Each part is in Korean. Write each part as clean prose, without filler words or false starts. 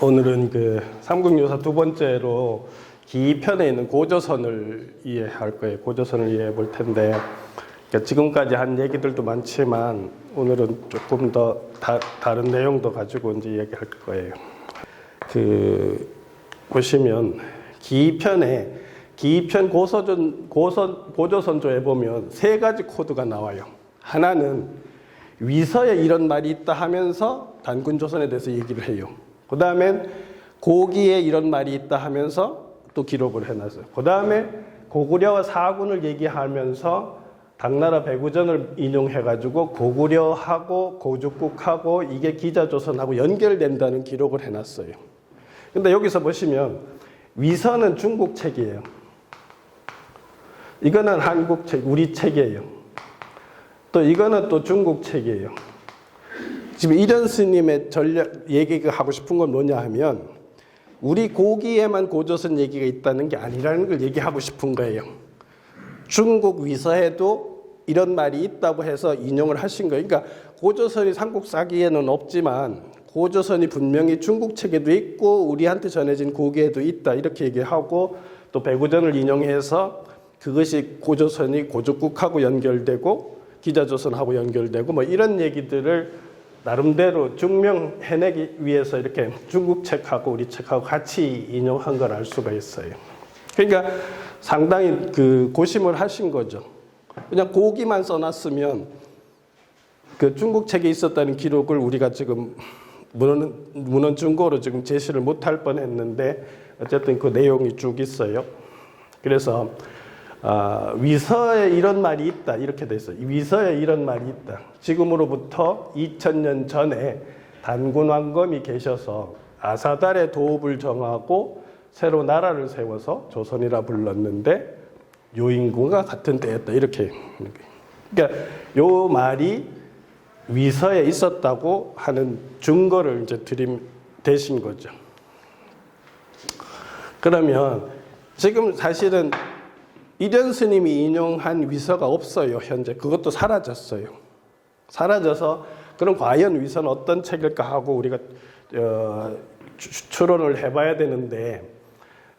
오늘은 그 삼국유사 두 번째로 기편에 있는 고조선을 이해할 거예요. 고조선을 이해해 볼 텐데, 그러니까 지금까지 한 얘기들도 많지만 오늘은 조금 더 다른 내용도 가지고 이제 얘기할 거예요. 보시면 기편 고조선조에 보면 세 가지 코드가 나와요. 하나는 위서에 이런 말이 있다 하면서 단군조선에 대해서 얘기를 해요. 그 다음엔 고기에 이런 말이 있다 하면서 또 기록을 해놨어요. 그 다음에 고구려와 사군을 얘기하면서 당나라 배구전을 인용해가지고 고구려하고 고죽국하고 이게 기자조선하고 연결된다는 기록을 해놨어요. 근데 여기서 보시면 위서는 중국 책이에요. 이거는 한국 책, 우리 책이에요. 또 이거는 또 중국 책이에요. 지금 이전 스님의 전략 얘기가 하고 싶은 건 뭐냐 하면 우리 고기에만 고조선 얘기가 있다는 게 아니라는 걸 얘기하고 싶은 거예요. 중국 위서에도 이런 말이 있다고 해서 인용을 하신 거예요. 그러니까 고조선이 삼국사기에는 없지만 고조선이 분명히 중국 책에도 있고 우리한테 전해진 고기에도 있다 이렇게 얘기하고 또 배구전을 인용해서 그것이 고조선이 고죽국하고 연결되고 기자조선하고 연결되고 뭐 이런 얘기들을 나름대로 증명해내기 위해서 이렇게 중국 책하고 우리 책하고 같이 인용한 걸 알 수가 있어요. 그러니까 상당히 고심을 하신 거죠. 그냥 고기만 써놨으면 그 중국 책에 있었다는 기록을 우리가 지금 문헌 증거로 지금 제시를 못할 뻔했는데 어쨌든 그 내용이 쭉 있어요. 그래서 위서에 이런 말이 있다 이렇게 돼 있어요. 위서에 이런 말이 있다. 지금으로부터 2000년 전에 단군왕검이 계셔서 아사달의 도읍을 정하고 새로 나라를 세워서 조선이라 불렀는데 요인군과 같은 때였다 이렇게. 그러니까 요 말이 위서에 있었다고 하는 증거를 이제 대신 거죠. 그러면 지금 사실은 이전 스님이 인용한 위서가 없어요. 현재 그것도 사라졌어요. 사라져서 그럼 과연 위서는 어떤 책일까 하고 우리가 추론을 해봐야 되는데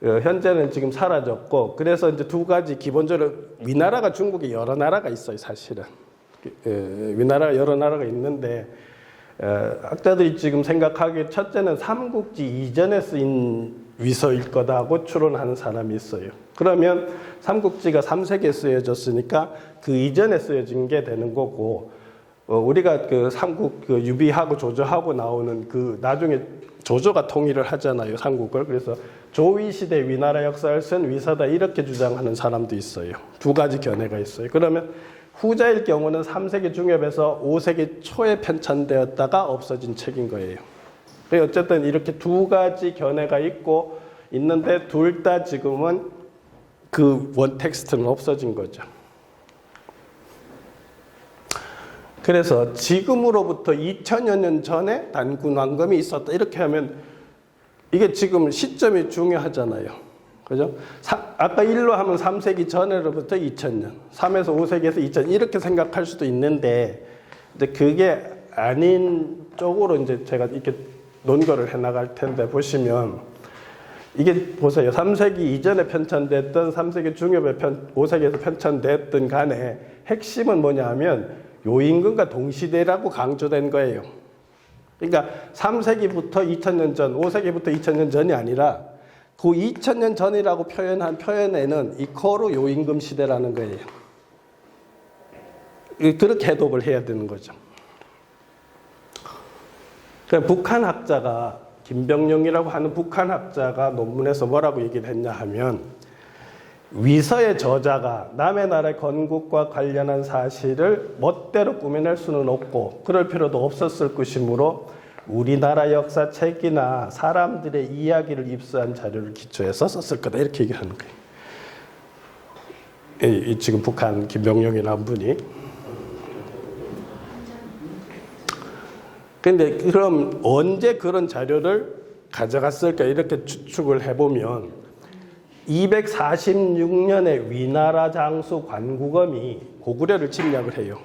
현재는 지금 사라졌고 그래서 이제 두 가지 기본적으로 위나라가 중국에 여러 나라가 있어요. 사실은 위나라 여러 나라가 있는데 학자들이 지금 생각하기에 첫째는 삼국지 이전에 쓰인 위서일 거다고 추론하는 사람이 있어요. 그러면 삼국지가 3세기에 쓰여졌으니까 그 이전에 쓰여진 게 되는 거고 우리가 그 삼국 유비하고 조조하고 나오는 그 나중에 조조가 통일을 하잖아요. 삼국을. 그래서 조위 시대 위나라 역사를 쓴 위서다 이렇게 주장하는 사람도 있어요. 두 가지 견해가 있어요. 그러면 후자일 경우는 3세기 중엽에서 5세기 초에 편찬되었다가 없어진 책인 거예요. 어쨌든 이렇게 두 가지 견해가 있는데 둘 다 지금은 그 원 텍스트는 없어진 거죠. 그래서 지금으로부터 2000여 년 전에 단군왕검이 있었다 이렇게 하면 이게 지금 시점이 중요하잖아요. 그죠? 아까 1로 하면 3세기 전에로부터 2000년, 3에서 5세기에서 2000년 이렇게 생각할 수도 있는데 이제 그게 아닌 쪽으로 이제 제가 이렇게 논거를 해나갈 텐데 보시면 이게 보세요. 3세기 이전에 편찬됐던 3세기 중엽에 5세기에서 편찬됐던 간에 핵심은 뭐냐 하면 요임금과 동시대라고 강조된 거예요. 그러니까 3세기부터 2000년 전, 5세기부터 2000년 전이 아니라 그 2000년 전이라고 표현한 표현에는 이코로 요임금 시대라는 거예요. 그렇게 해독을 해야 되는 거죠. 북한 학자가 김병룡이라고 하는 북한 학자가 논문에서 뭐라고 얘기를 했냐 하면 위서의 저자가 남의 나라의 건국과 관련한 사실을 멋대로 꾸며낼 수는 없고 그럴 필요도 없었을 것이므로 우리나라 역사책이나 사람들의 이야기를 입수한 자료를 기초해서 썼을 거다 이렇게 얘기하는 거예요. 지금 북한 김병룡이라는 분이. 근데 그럼 언제 그런 자료를 가져갔을까 이렇게 추측을 해보면 246년에 위나라 장수 관구검이 고구려를 침략을 해요.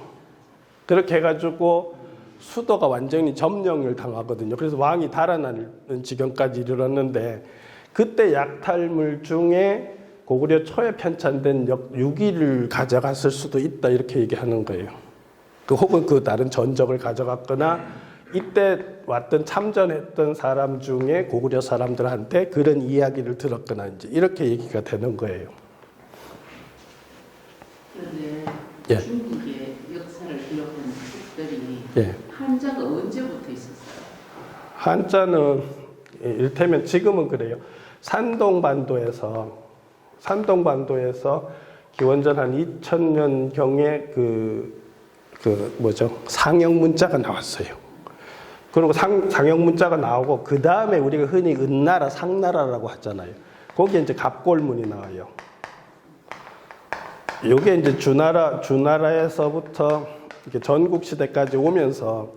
그렇게 해가지고 수도가 완전히 점령을 당하거든요. 그래서 왕이 달아나는 지경까지 이르렀는데 그때 약탈물 중에 고구려 초에 편찬된 유기를 가져갔을 수도 있다 이렇게 얘기하는 거예요. 혹은 그 다른 전적을 가져갔거나 이때 왔던 참전했던 사람 중에 고구려 사람들한테 그런 이야기를 들었거나 이제 이렇게 얘기가 되는 거예요. 그런데 예. 중국의 역사를 기록한 책들이 예. 한자가 언제부터 있었어요? 한자는 이를테면 지금은 그래요. 산동반도에서 기원전 한 2000년경에 상형 문자가 나왔어요. 그리고 상형 문자가 나오고 그 다음에 우리가 흔히 은나라, 상나라라고 하잖아요. 거기에 이제 갑골문이 나와요. 이게 이제 주나라에서부터 이렇게 전국 시대까지 오면서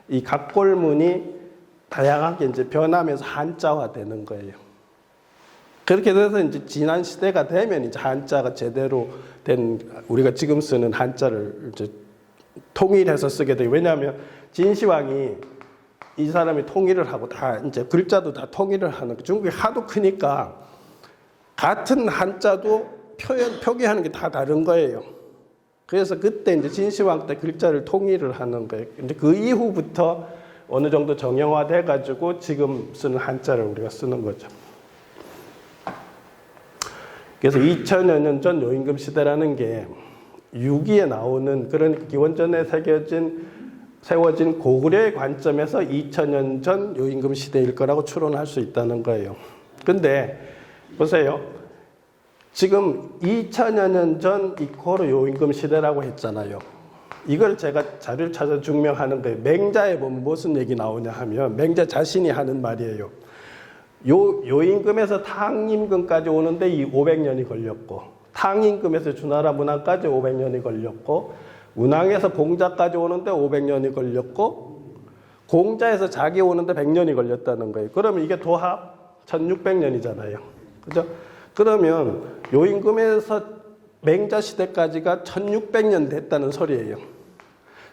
이 갑골문이 다양하게 이제 변하면서 한자화 되는 거예요. 그렇게 돼서 이제 지난 시대가 되면 이제 한자가 제대로 된 우리가 지금 쓰는 한자를 이제 통일해서 쓰게 돼요. 왜냐하면 진시황이 이 사람이 통일을 하고 다 이제 글자도 다 통일을 하는 중국이 하도 크니까 같은 한자도 표기하는 게 다 다른 거예요. 그래서 그때 이제 진시황 때 글자를 통일을 하는 거예요. 근데 그 이후부터 어느 정도 정형화돼 가지고 지금 쓰는 한자를 우리가 쓰는 거죠. 그래서 2000여 년 전 요임금 시대라는 게 유기에 나오는 그런 기원전에 세워진 고구려의 관점에서 2000년 전 요임금 시대일 거라고 추론할 수 있다는 거예요. 근데 보세요. 지금 2000여 년 전 이코로 요임금 시대라고 했잖아요. 이걸 제가 자료를 찾아 증명하는 거예요. 맹자에 보면 무슨 얘기 나오냐 하면 맹자 자신이 하는 말이에요. 요임금에서 탕임금까지 오는데 이 500년이 걸렸고 탕임금에서 주나라 문항까지 500년이 걸렸고 문항에서 공자까지 오는데 500년이 걸렸고 공자에서 자기 오는데 100년이 걸렸다는 거예요. 그러면 이게 도합 1600년이잖아요. 그죠? 그러면 요임금에서 맹자 시대까지가 1600년 됐다는 소리예요.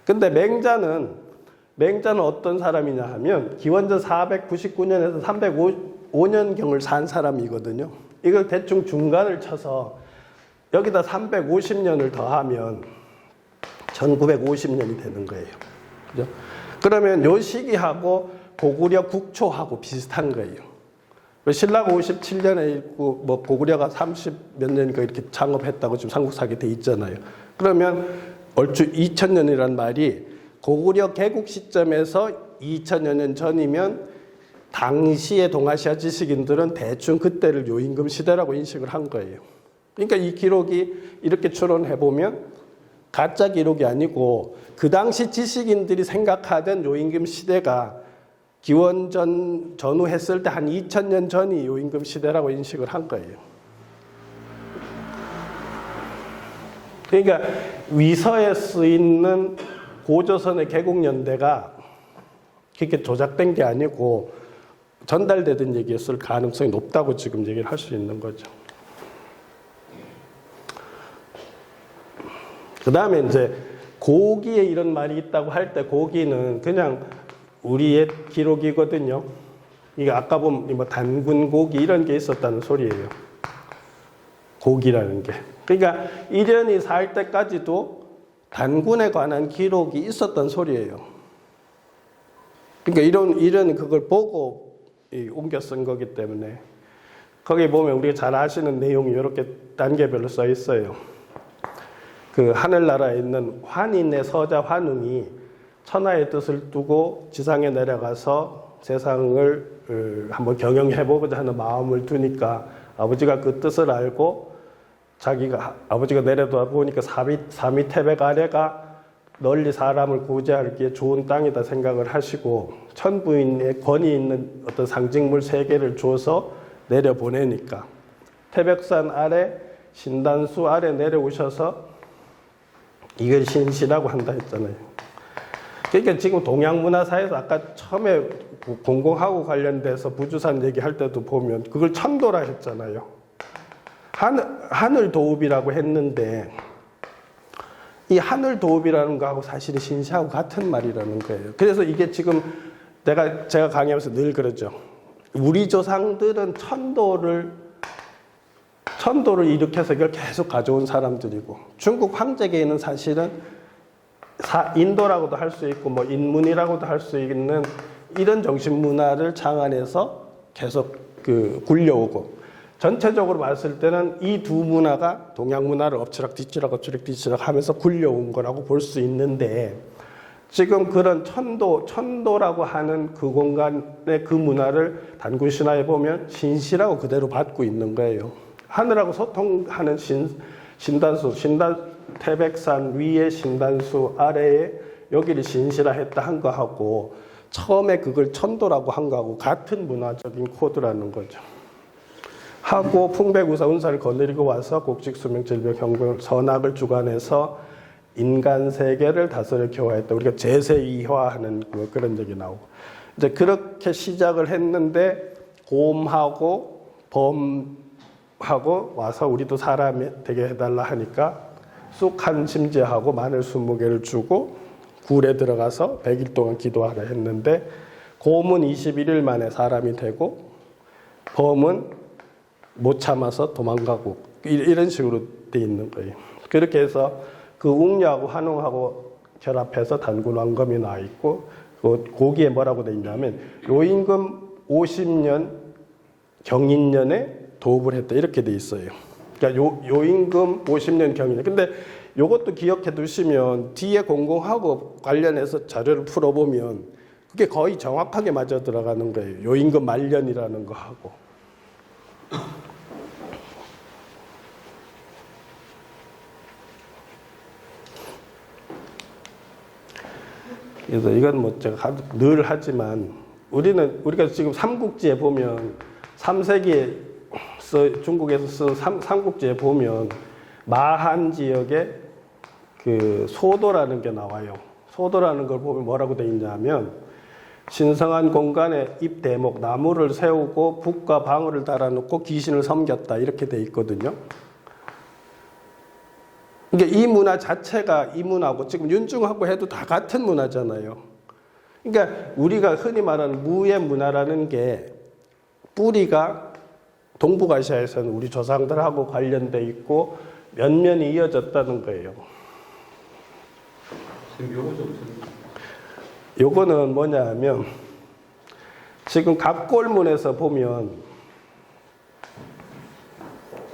근데 맹자는 어떤 사람이냐 하면 기원전 499년에서 305년경을 산 사람이거든요. 이걸 대충 중간을 쳐서 여기다 350년을 더하면 1950년이 되는 거예요. 그죠? 그러면 요 시기하고 고구려 국초하고 비슷한 거예요. 신라가 57년에 있고 뭐 고구려가 30 몇 년이니까 이렇게 창업했다고 지금 삼국사기에 돼 있잖아요. 그러면 얼추 2000년이란 말이 고구려 개국 시점에서 2000여 년 전이면 당시의 동아시아 지식인들은 대충 그때를 요임금 시대라고 인식을 한 거예요. 그러니까 이 기록이 이렇게 추론해 보면 가짜 기록이 아니고 그 당시 지식인들이 생각하던 요임금 시대가 기원전 전후했을 때 한 2000년 전이 요임금 시대라고 인식을 한 거예요. 그러니까 위서에 쓰이는 고조선의 개국연대가 그렇게 조작된 게 아니고 전달되던 얘기였을 가능성이 높다고 지금 얘기를 할 수 있는 거죠. 그 다음에 이제 고기에 이런 말이 있다고 할 때 고기는 그냥 우리의 기록이거든요. 이게 아까 보면 뭐 단군 고기 이런 게 있었다는 소리예요. 고기라는 게. 그러니까 이련이 살 때까지도 단군에 관한 기록이 있었던 소리예요. 그러니까 이련이 그걸 보고 옮겨 쓴 거기 때문에 거기 보면 우리가 잘 아시는 내용이 이렇게 단계별로 써 있어요. 그 하늘나라에 있는 환인의 서자 환웅이 천하의 뜻을 두고 지상에 내려가서 세상을 한번 경영해보고자 하는 마음을 두니까 아버지가 그 뜻을 알고 아버지가 내려다 보니까 사미 태백 아래가 널리 사람을 구제하기에 좋은 땅이다 생각을 하시고 천부인의 권위 있는 어떤 상징물 세 개를 줘서 내려보내니까 태백산 아래 신단수 아래 내려오셔서 이걸 신시라고 한다 했잖아요. 그러니까 지금 동양문화사에서 아까 처음에 공공하고 관련돼서 부주산 얘기할 때도 보면 그걸 천도라 했잖아요. 하늘 도읍이라고 했는데 이 하늘 도읍이라는 거하고 사실은 신시하고 같은 말이라는 거예요. 그래서 이게 지금 제가 강의하면서 늘 그러죠. 우리 조상들은 천도를 일으켜서 이걸 계속 가져온 사람들이고, 중국 황제계에는 사실은 인도라고도 할 수 있고 뭐 인문이라고도 할 수 있는 이런 정신 문화를 장안해서 계속 굴려오고, 전체적으로 봤을 때는 이 두 문화가 동양 문화를 엎치락뒤치락 하면서 굴려온 거라고 볼 수 있는데, 지금 그런 천도라고 하는 그 공간의 그 문화를 단군신화에 보면 신시라고 그대로 받고 있는 거예요. 하늘하고 소통하는 신단수, 태백산 위에 신단수, 아래에 여기를 신시라 했다 한 거하고, 처음에 그걸 천도라고 한 거하고 같은 문화적인 코드라는 거죠. 하고 풍백우사 운사를 거느리고 와서 곡식수명 질병 형벌 선악을 주관해서 인간 세계를 다스려 교화했다. 우리가 제세이화하는 그런 얘기 나오고, 이제 그렇게 시작을 했는데 곰하고 범하고 와서 우리도 사람이 되게 해달라 하니까 쑥 한 심지하고 마늘 20개를 주고 굴에 들어가서 100일 동안 기도하라 했는데, 곰은 21일 만에 사람이 되고 범은 못 참아서 도망가고, 이런 식으로 돼 있는 거예요. 그렇게 해서 그 웅녀하고 환웅하고 결합해서 단군왕검이 나와 있고, 거기에 뭐라고 돼 있냐면 요임금 50년 경인년에 도읍을 했다, 이렇게 돼 있어요. 그러니까 요임금 50년 경인년. 근데 요것도 기억해 두시면 뒤에 공공하고 관련해서 자료를 풀어보면 그게 거의 정확하게 맞아 들어가는 거예요. 요임금 말년이라는 거 하고. 그래서 이건 뭐 제가 늘 하지만, 우리가 지금 삼국지에 보면 3세기에 중국에서 쓴 삼국지에 보면 마한 지역에 그 소도라는 게 나와요. 소도라는 걸 보면 뭐라고 돼 있냐면, 신성한 공간에 잎 대목 나무를 세우고 북과 방울을 달아놓고 귀신을 섬겼다, 이렇게 돼 있거든요. 그러니까 이 문화 자체가 이 문화고, 지금 윤중하고 해도 다 같은 문화잖아요. 그러니까 우리가 흔히 말하는 무의 문화라는 게 뿌리가 동북아시아에서는 우리 조상들하고 관련돼 있고 면면이 이어졌다는 거예요. 요거는 뭐냐 하면, 지금 갑골문에서 보면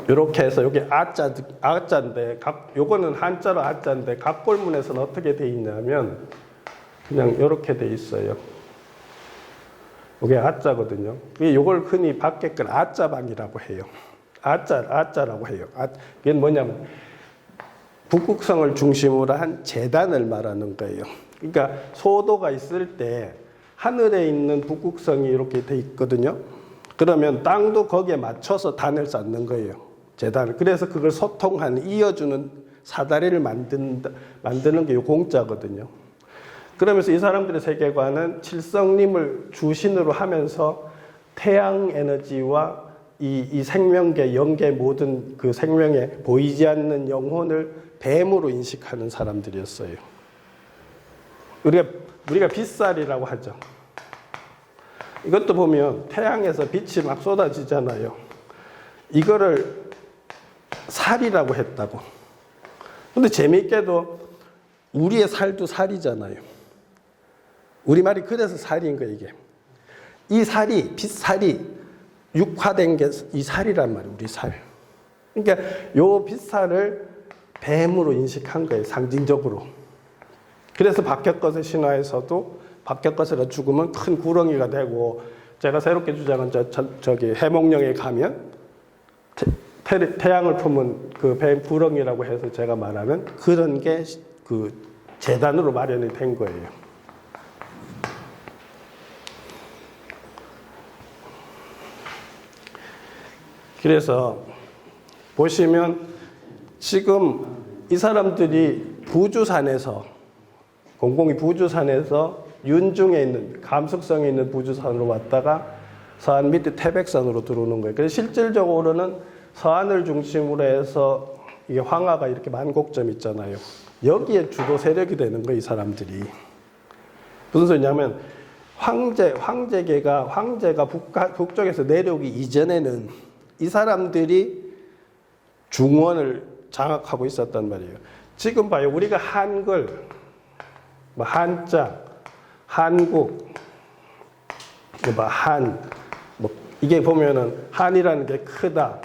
이렇게 해서 여기 아자인데, 요거는 한자로 아자인데 갑골문에서는 어떻게 돼 있냐면 그냥 이렇게 돼 있어요. 이게 아자거든요. 요걸 흔히 밖에 걸 아자방이라고 해요. 아자라고 해요. 이게 뭐냐면 북극성을 중심으로 한 재단을 말하는 거예요. 그러니까 소도가 있을 때 하늘에 있는 북극성이 이렇게 돼 있거든요. 그러면 땅도 거기에 맞춰서 단을 쌓는 거예요. 재단을. 그래서 그걸 소통하는, 이어주는 사다리를 만드는 게 이 공자거든요. 그러면서 이 사람들의 세계관은 칠성님을 주신으로 하면서 태양 에너지와 이 생명계, 영계 모든 그 생명에 보이지 않는 영혼을 뱀으로 인식하는 사람들이었어요. 우리가 빗살이라고 하죠. 이것도 보면 태양에서 빛이 막 쏟아지잖아요. 이거를 살이라고 했다고. 근데 재미있게도 우리의 살도 살이잖아요. 우리말이 그래서 살인 거예요, 이게. 이 살이, 빗살이 육화된 게 이 살이란 말이에요, 우리 살. 그러니까 요 빗살을 뱀으로 인식한 거예요, 상징적으로. 그래서 박혁거세 신화에서도 박혁거세가 죽으면 큰 구렁이가 되고, 제가 새롭게 주장한 저기 해몽령에 가면 태양을 품은 그 뱀 구렁이라고 해서 제가 말하는 그런 게 그 재단으로 마련이 된 거예요. 그래서 보시면 지금 이 사람들이 부주산에서, 공공이 부주산에서 윤중에 있는, 감숙성에 있는 부주산으로 왔다가 서안 밑에 태백산으로 들어오는 거예요. 그래서 실질적으로는 서안을 중심으로 해서 이게 황하가 이렇게 만곡점 있잖아요. 여기에 주도 세력이 되는 거예요, 이 사람들이. 무슨 소리냐면 황제가 북쪽에서 내려오기 이전에는 이 사람들이 중원을 장악하고 있었단 말이에요. 지금 봐요. 우리가 한글, 뭐 한자, 한국, 뭐 한, 뭐 이게 보면은 한이라는 게 크다,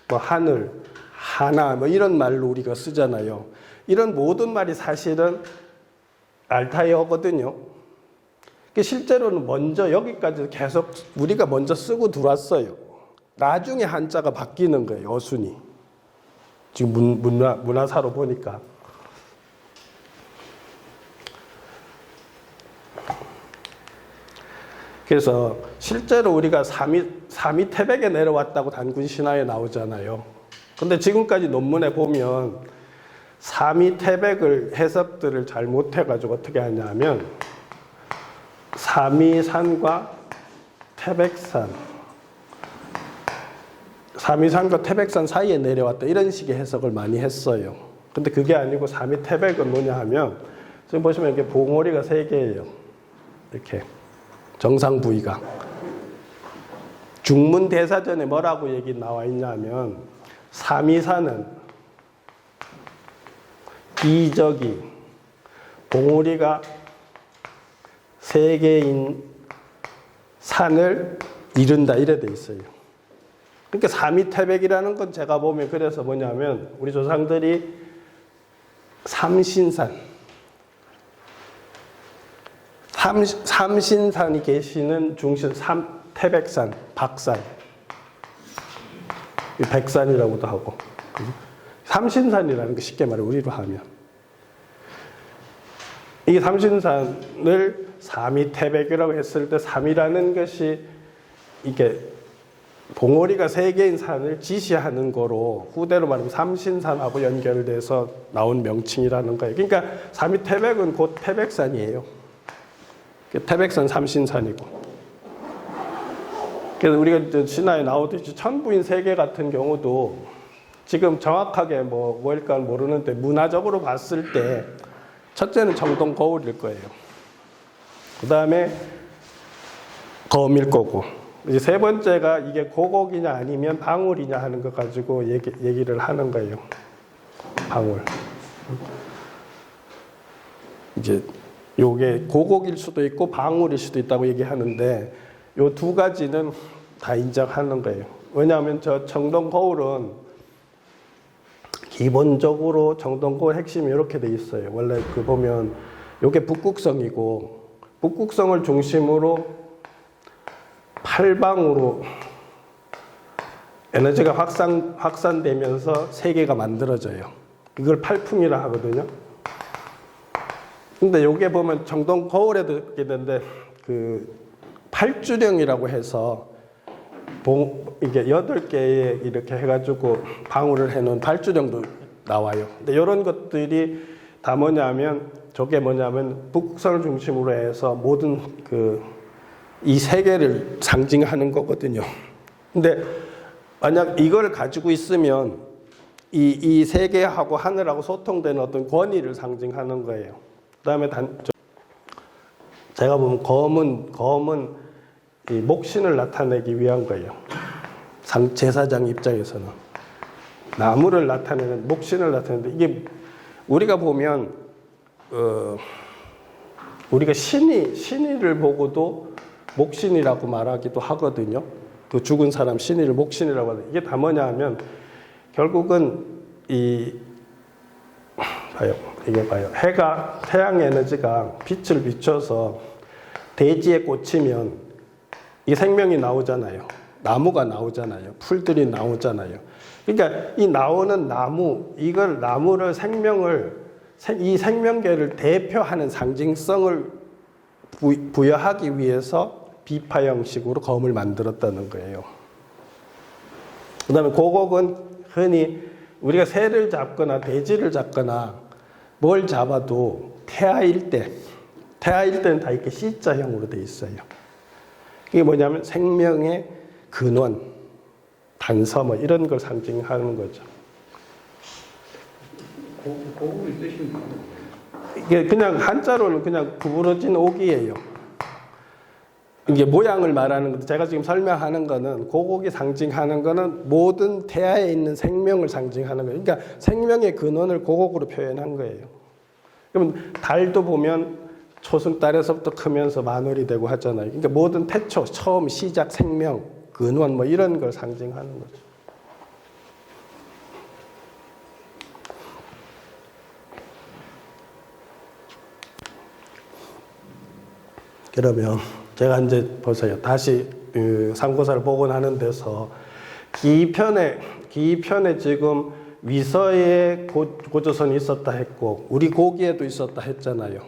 뭐 하늘, 하나, 뭐 이런 말로 우리가 쓰잖아요. 이런 모든 말이 사실은 알타이어거든요. 실제로는 먼저 여기까지 계속 우리가 먼저 쓰고 들어왔어요. 나중에 한자가 바뀌는 거예요, 어순이. 지금 문화사로 보니까. 그래서 실제로 우리가 삼위 태백에 내려왔다고 단군 신화에 나오잖아요. 근데 지금까지 논문에 보면 삼위 태백을 해석들을 잘못해가지고 어떻게 하냐면 삼위산과 태백산, 삼위산과 태백산 사이에 내려왔다 이런 식의 해석을 많이 했어요. 근데 그게 아니고 삼위 태백은 뭐냐 하면 지금 보시면 이렇게 봉오리가 3개예요. 이렇게 정상 부위가. 중문대사전에 뭐라고 얘기 나와 있냐면 삼위산은 이적이 봉오리가 3개인 산을 이룬다 이래 돼 있어요. 그러니까 삼위태백이라는 건 제가 보면 그래서 뭐냐면 우리 조상들이 삼신산이 계시는 중심 태백산, 박산, 백산이라고도 하고 삼신산이라는 게 쉽게 말해 우리로 하면 이 삼신산을 삼위태백이라고 했을 때 삼이라는 것이 이게 봉오리가 3개인 산을 지시하는 거로 후대로 말하면 삼신산하고 연결돼서 나온 명칭이라는 거예요. 그러니까 삼위태백은 곧 태백산이에요. 태백산 삼신산이고. 그래서 우리가 신화에 나오듯이 천부인 세계 같은 경우도 지금 정확하게 뭘까 모르는데 문화적으로 봤을 때 첫째는 정동 거울일 거예요. 그 다음에 검일 거고. 이제 3번째가 이게 고곡이냐 아니면 방울이냐 하는 거 가지고 얘기를 하는 거예요. 방울. 이제 요게 고곡일 수도 있고 방울일 수도 있다고 얘기하는데 요 2가지는 다 인정하는 거예요. 왜냐하면 저 정동 거울은 기본적으로 정동 거울 핵심이 이렇게 돼 있어요. 원래 그 보면 요게 북극성이고 북극성을 중심으로 8방으로 에너지가 확산되면서 세계가 만들어져요. 이걸 팔풍이라 하거든요. 근데 요게 보면 정동 거울에도 있게 되는데 그 팔주령이라고 해서 이게 8개에 이렇게 해가지고 방울을 해놓은 팔주령도 나와요. 근데 이런 것들이 다 뭐냐면 저게 뭐냐면 북극성을 중심으로 해서 모든 이 세계를 상징하는 거거든요. 근데 만약 이걸 가지고 있으면 이 세계하고 하늘하고 소통되는 어떤 권위를 상징하는 거예요. 그다음에 제가 보면 검은 이 목신을 나타내기 위한 거예요. 제사장 입장에서는 나무를 나타내는 목신을 나타내는데 이게 우리가 보면 우리가 신의를 보고도 목신이라고 말하기도 하거든요. 그 죽은 사람 신의를 목신이라고 하는데 이게 다 뭐냐 하면 결국은 해가 태양 에너지가 빛을 비춰서 대지에 꽂히면 이 생명이 나오잖아요. 나무가 나오잖아요. 풀들이 나오잖아요. 그러니까 이 나오는 이걸 나무를 이 생명계를 대표하는 상징성을 부여하기 위해서 비파 형식으로 검을 만들었다는 거예요. 그 다음에 고곡은 흔히 우리가 새를 잡거나 돼지를 잡거나 뭘 잡아도 태아일 때는 다 이렇게 C자형으로 돼 있어요. 이게 뭐냐면 생명의 근원, 단서 이런 걸 상징하는 거죠. 고급의 뜻이 뭐예요? 이게 그냥 한자로는 그냥 구부러진 옥이에요. 이게 모양을 말하는 것, 제가 지금 설명하는 거는 고곡이 상징하는 거는 모든 태아에 있는 생명을 상징하는 거예요. 그러니까 생명의 근원을 고곡으로 표현한 거예요. 그러면 달도 보면 초승달에서부터 크면서 만월이 되고 하잖아요. 그러니까 모든 태초, 처음, 시작, 생명, 근원 뭐 이런 걸 상징하는 거죠. 그러면 제가 이제 보세요. 다시 상고사를 복원하는 데서 기편에 지금 위서에 고조선이 있었다 했고 우리 고기에도 있었다 했잖아요.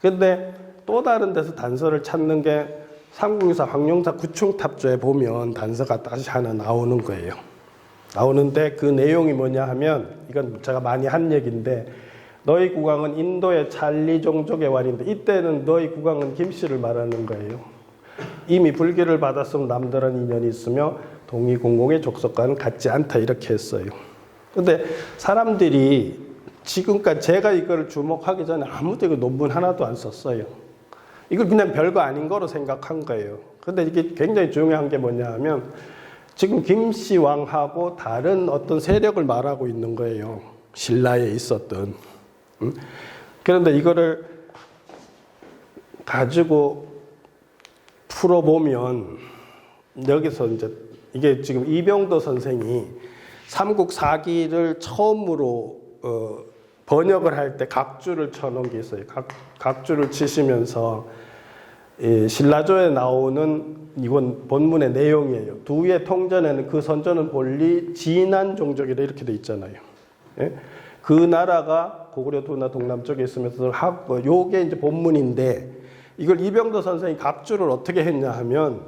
근데 또 다른 데서 단서를 찾는 게 삼국유사 황룡사 구충탑조에 보면 단서가 다시 하나 나오는 거예요. 나오는데 그 내용이 뭐냐 하면 이건 제가 많이 한 얘기인데 너희 국왕은 인도의 찰리 종족의 왕인데 이때는 너희 국왕은 김씨를 말하는 거예요. 이미 불교를 받았으면 남다른 인연이 있으며 동의공공의 족속과는 같지 않다 이렇게 했어요. 근데 사람들이 지금까지 제가 이걸 주목하기 전에 아무도 이거 논문 하나도 안 썼어요. 이걸 그냥 별거 아닌 거로 생각한 거예요. 근데 이게 굉장히 중요한 게 뭐냐 하면 지금 김씨 왕하고 다른 어떤 세력을 말하고 있는 거예요. 신라에 있었던. 그런데 이거를 가지고 풀어보면 여기서 이제 이게 지금 이병도 선생이 삼국사기를 처음으로 번역을 할 때 각주를 쳐놓은 게 있어요. 각주를 치시면서 신라조에 나오는 이건 본문의 내용이에요. 두의 통전에는 그 선조는 본리 진한 종족이라 이렇게 돼 있잖아요. 예? 그 나라가 고구려 도나 동남쪽에 있으면서 요게 이제 본문인데 이걸 이병도 선생이 각주를 어떻게 했냐 하면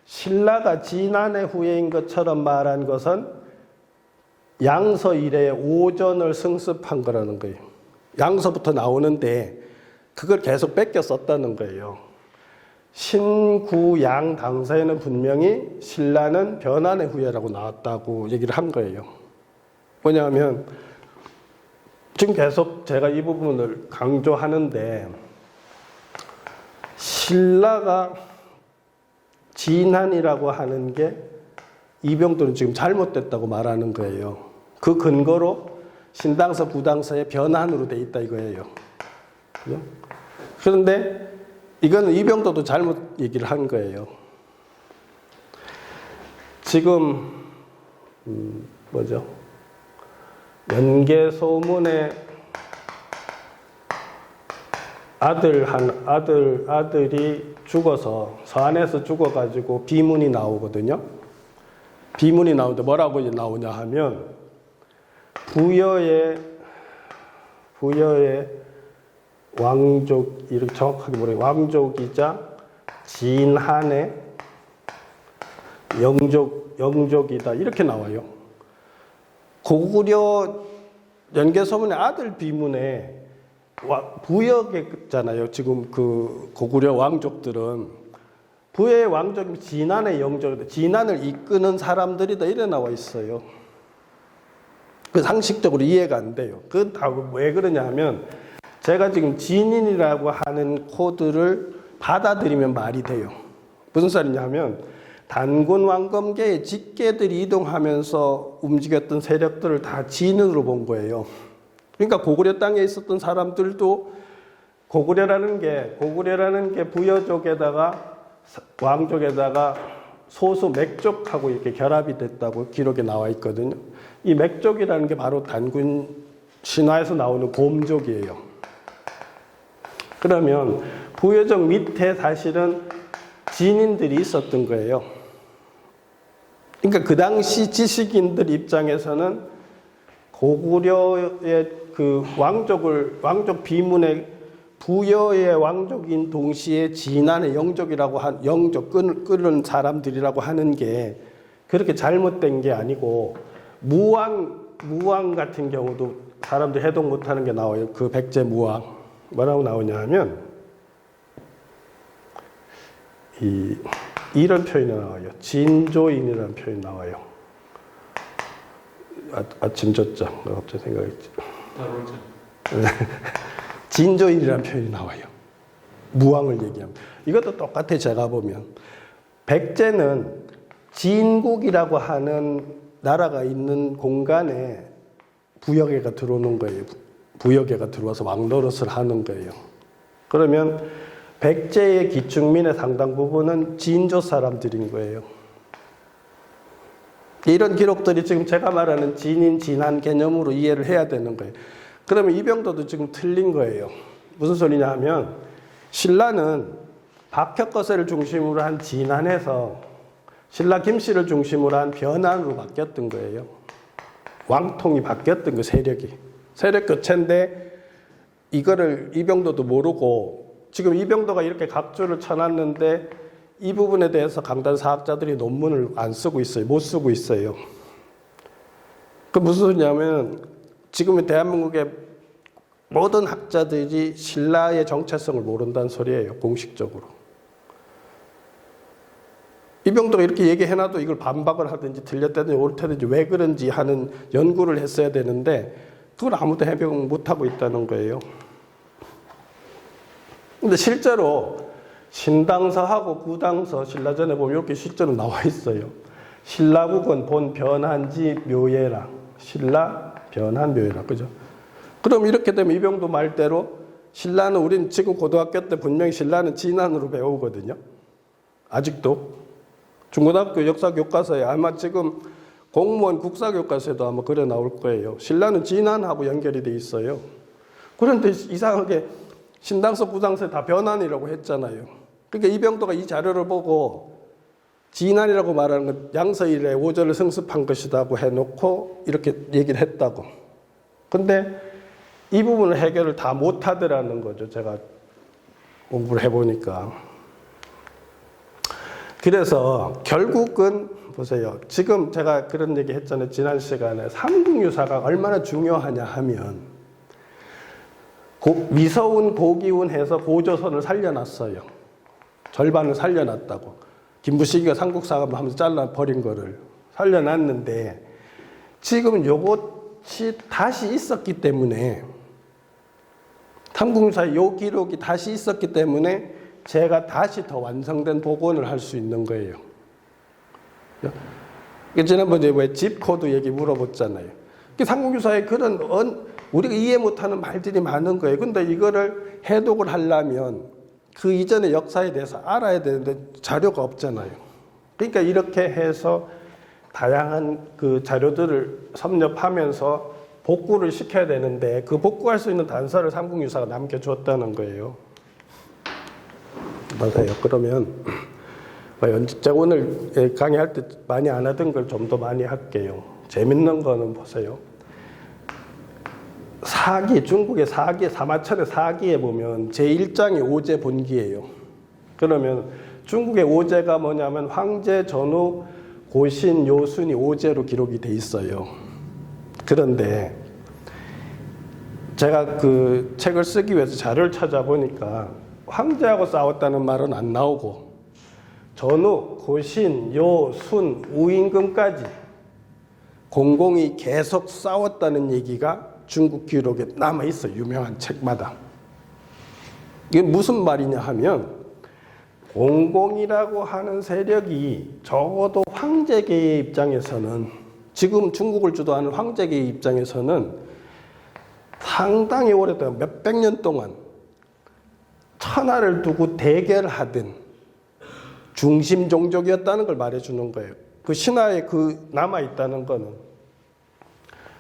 신라가 진안의 후예인 것처럼 말한 것은 양서 이래의 오전을 승습한 거라는 거예요. 양서부터 나오는데 그걸 계속 뺏겨 썼다는 거예요. 신구양 당사에는 분명히 신라는 변안의 후예라고 나왔다고 얘기를 한 거예요. 뭐냐면 지금 계속 제가 이 부분을 강조하는데 신라가 진한이라고 하는 게 이병도는 지금 잘못됐다고 말하는 거예요. 그 근거로 신당서, 구당서에 변한으로 돼 있다 이거예요. 그런데 이거는 이병도도 잘못 얘기를 한 거예요. 지금 뭐죠? 연개소문에 아들이 죽어서 서안에서 죽어가지고 비문이 나오거든요. 비문이 나오는데 뭐라고 나오냐 하면 부여의 왕족 이렇게 정확하게 모르겠어요. 왕족이자 진한의 영족이다 이렇게 나와요. 고구려 연개소문의 아들 비문에 부여겠잖아요. 지금 그 고구려 왕족들은 부여의 왕족이 진안의 영족이다. 진안을 이끄는 사람들이다 이래 나와 있어요. 그 상식적으로 이해가 안 돼요. 그 왜 그러냐 하면 제가 지금 진인이라고 하는 코드를 받아들이면 말이 돼요. 무슨 소리냐 하면 단군 왕검계의 직계들이 이동하면서 움직였던 세력들을 다 진으로 본 거예요. 그러니까 고구려 땅에 있었던 사람들도 고구려라는 게 부여족에다가 왕족에다가 소수 맥족하고 이렇게 결합이 됐다고 기록에 나와 있거든요. 이 맥족이라는 게 바로 단군 신화에서 나오는 곰족이에요. 그러면 부여족 밑에 사실은 진인들이 있었던 거예요. 그러니까 그 당시 지식인들 입장에서는 고구려의 그 왕족 비문의 부여의 왕족인 동시에 진안의 영족이라고 한 영족 끓는 사람들이라고 하는 게 그렇게 잘못된 게 아니고 무왕 같은 경우도 사람들 해독 못하는 게 나와요. 그 백제 무왕 뭐라고 나오냐 하면 이런 표현이 나와요. 진조인이라는 표현이 나와요. 아침 젖자 갑자기 생각했지. 바로죠. 진조인이라는 표현이 나와요. 무왕을 얘기합니다. 이것도 똑같아 제가 보면. 백제는 진국이라고 하는 나라가 있는 공간에 부여계가 들어오는 거예요. 부여계가 들어와서 왕노릇을 하는 거예요. 그러면 백제의 기축민의 상당 부분은 진조 사람들인 거예요. 이런 기록들이 지금 제가 말하는 진인, 진한 개념으로 이해를 해야 되는 거예요. 그러면 이병도도 지금 틀린 거예요. 무슨 소리냐 하면 신라는 박혁거세를 중심으로 한 진안에서 신라 김씨를 중심으로 한 변안으로 바뀌었던 거예요. 왕통이 바뀌었던 거 세력이. 세력 교체인데 이거를 이병도도 모르고 지금 이병도가 이렇게 각주를 쳐놨는데 이 부분에 대해서 강단 사학자들이 논문을 안 쓰고 있어요. 못 쓰고 있어요. 그 무슨 소리냐면 지금 대한민국의 모든 학자들이 신라의 정체성을 모른다는 소리예요. 공식적으로. 이병도가 이렇게 얘기해놔도 이걸 반박을 하든지 틀렸다든지 옳다든지 왜 그런지 하는 연구를 했어야 되는데 그걸 아무도 해명 못하고 있다는 거예요. 근데 실제로 신당서하고 구당서 신라전에 보면 이렇게 실제로 나와 있어요. 신라국은 본 변한지 묘예라. 신라 변한 묘예라. 그죠? 그럼 이렇게 되면 이병도 말대로 신라는 우린 지금 고등학교 때 분명히 신라는 진안으로 배우거든요. 아직도. 중고등학교 역사 교과서에 아마 지금 공무원 국사 교과서에도 아마 그래 나올 거예요. 신라는 진안하고 연결이 돼 있어요. 그런데 이상하게 신당서 구당서에 다 변안이라고 했잖아요. 그러니까 이병도가 이 자료를 보고 진안이라고 말하는 건 양서일에 오절을 승습한 것이라고 해놓고 이렇게 얘기를 했다고. 근데 이 부분을 해결을 다 못하더라는 거죠. 제가 공부를 해보니까. 그래서 결국은 보세요. 지금 제가 그런 얘기 했잖아요. 지난 시간에 삼국유사가 얼마나 중요하냐 하면 미서운, 고기운 해서 고조선을 살려놨어요. 절반을 살려놨다고. 김부식이가 삼국사가 하면서 잘라버린 거를 살려놨는데 지금 요것이 다시 있었기 때문에 삼국유사의 요 기록이 다시 있었기 때문에 제가 다시 더 완성된 복원을 할 수 있는 거예요. 지난번에 왜 집코드 얘기 물어봤잖아요. 삼국유사에 그런 우리가 이해 못하는 말들이 많은 거예요. 근데 이거를 해독을 하려면 그 이전의 역사에 대해서 알아야 되는데 자료가 없잖아요. 그러니까 이렇게 해서 다양한 그 자료들을 섭렵하면서 복구를 시켜야 되는데 그 복구할 수 있는 단서를 삼국유사가 남겨줬다는 거예요. 맞아요. 그러면 제가 오늘 강의할 때 많이 안 하던 걸 좀 더 많이 할게요. 재밌는 거는 보세요. 사기, 중국의 사기, 사마천의 사기에 보면 제1장이 오제 본기예요. 그러면 중국의 오제가 뭐냐면 황제, 전후, 고신, 요순이 오제로 기록이 돼 있어요. 그런데 제가 그 책을 쓰기 위해서 자료를 찾아보니까 황제하고 싸웠다는 말은 안 나오고 전후, 고신, 요, 순, 우임금까지 공공이 계속 싸웠다는 얘기가 중국 기록에 남아있어요. 유명한 책마다. 이게 무슨 말이냐 하면 공공이라고 하는 세력이 적어도 황제계의 입장에서는 지금 중국을 주도하는 황제계의 입장에서는 상당히 오랫동안 몇백 년 동안 천하를 두고 대결하던 중심 종족이었다는 걸 말해주는 거예요. 그 신화에 그 남아있다는 거는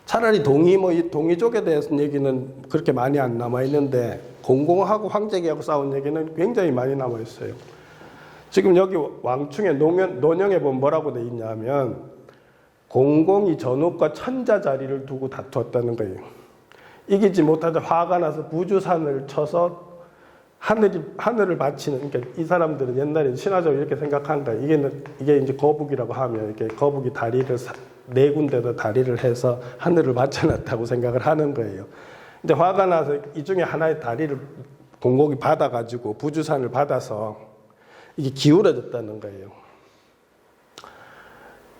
차라리 동이족에 대해서 얘기는 그렇게 많이 안 남아있는데 공공하고 황제계하고 싸운 얘기는 굉장히 많이 남아있어요. 지금 여기 왕충의 논영에 보면 뭐라고 돼 있냐면 공공이 전옥과 천자 자리를 두고 다투었다는 거예요. 이기지 못하자 화가 나서 부주산을 쳐서 하늘을 바치는, 그러니까 이 사람들은 옛날에 신화적으로 이렇게 생각한 거예요. 이게 이제 거북이라고 하면 이렇게 거북이 다리를 네 군데도 다리를 해서 하늘을 바쳐놨다고 생각을 하는 거예요. 근데 화가 나서 이 중에 하나의 다리를 공공이 받아가지고 부주산을 받아서 이게 기울어졌다는 거예요.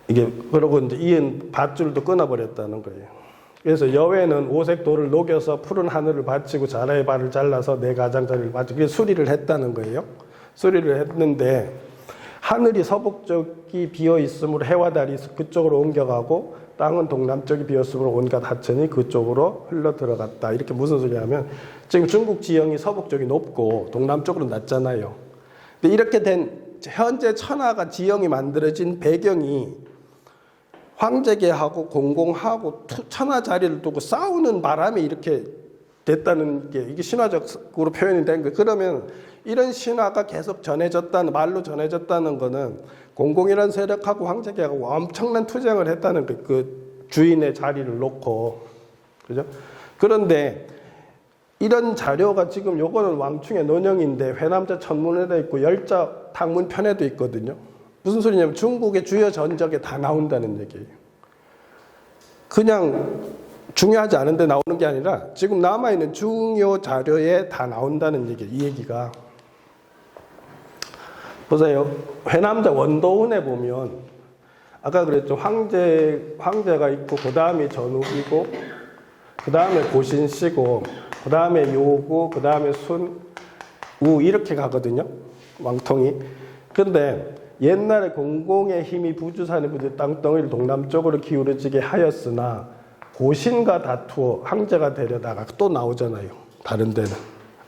이게 그러고 이제 이은 밧줄도 끊어버렸다는 거예요. 그래서 여외는 오색 돌을 녹여서 푸른 하늘을 바치고 자라의 발을 잘라서 내 가장자리를 바치고 그래서 수리를 했다는 거예요. 수리를 했는데 하늘이 서북쪽이 비어 있으므로 해와 달이 그쪽으로 옮겨가고 땅은 동남쪽이 비었으므로 온갖 하천이 그쪽으로 흘러 들어갔다. 이렇게 무슨 소리냐면 지금 중국 지형이 서북쪽이 높고 동남쪽으로 낮잖아요. 근데 이렇게 된 현재 천하가 지형이 만들어진 배경이 황제계하고 공공하고 천하 자리를 두고 싸우는 바람에 이렇게 됐다는 게 이게 신화적으로 표현이 된 거예요. 그러면 이런 신화가 계속 전해졌다는 말로 전해졌다는 거는 공공이라는 세력하고 황제계하고 엄청난 투쟁을 했다는 그 주인의 자리를 놓고 그죠? 그런데 이런 자료가 지금 요거는 왕충의 논영인데 회남자 천문에도 있고 열자 탕문편에도 있거든요. 무슨 소리냐면 중국의 주요 전적에 다 나온다는 얘기예요. 그냥 중요하지 않은데 나오는 게 아니라 지금 남아있는 중요 자료에 다 나온다는 얘기예요. 이 얘기가. 보세요. 회남자 원도운에 보면 아까 그랬죠. 황제가 있고 그 다음에 전욱이고 그 다음에 고신씨고 그 다음에 요고 그 다음에 순, 우 이렇게 가거든요. 왕통이. 근데 옛날에 공공의 힘이 부주산의 부주 땅덩이를 동남쪽으로 기울어지게 하였으나 고신과 다투어 황제가 되려다가 또 나오잖아요. 다른 데는.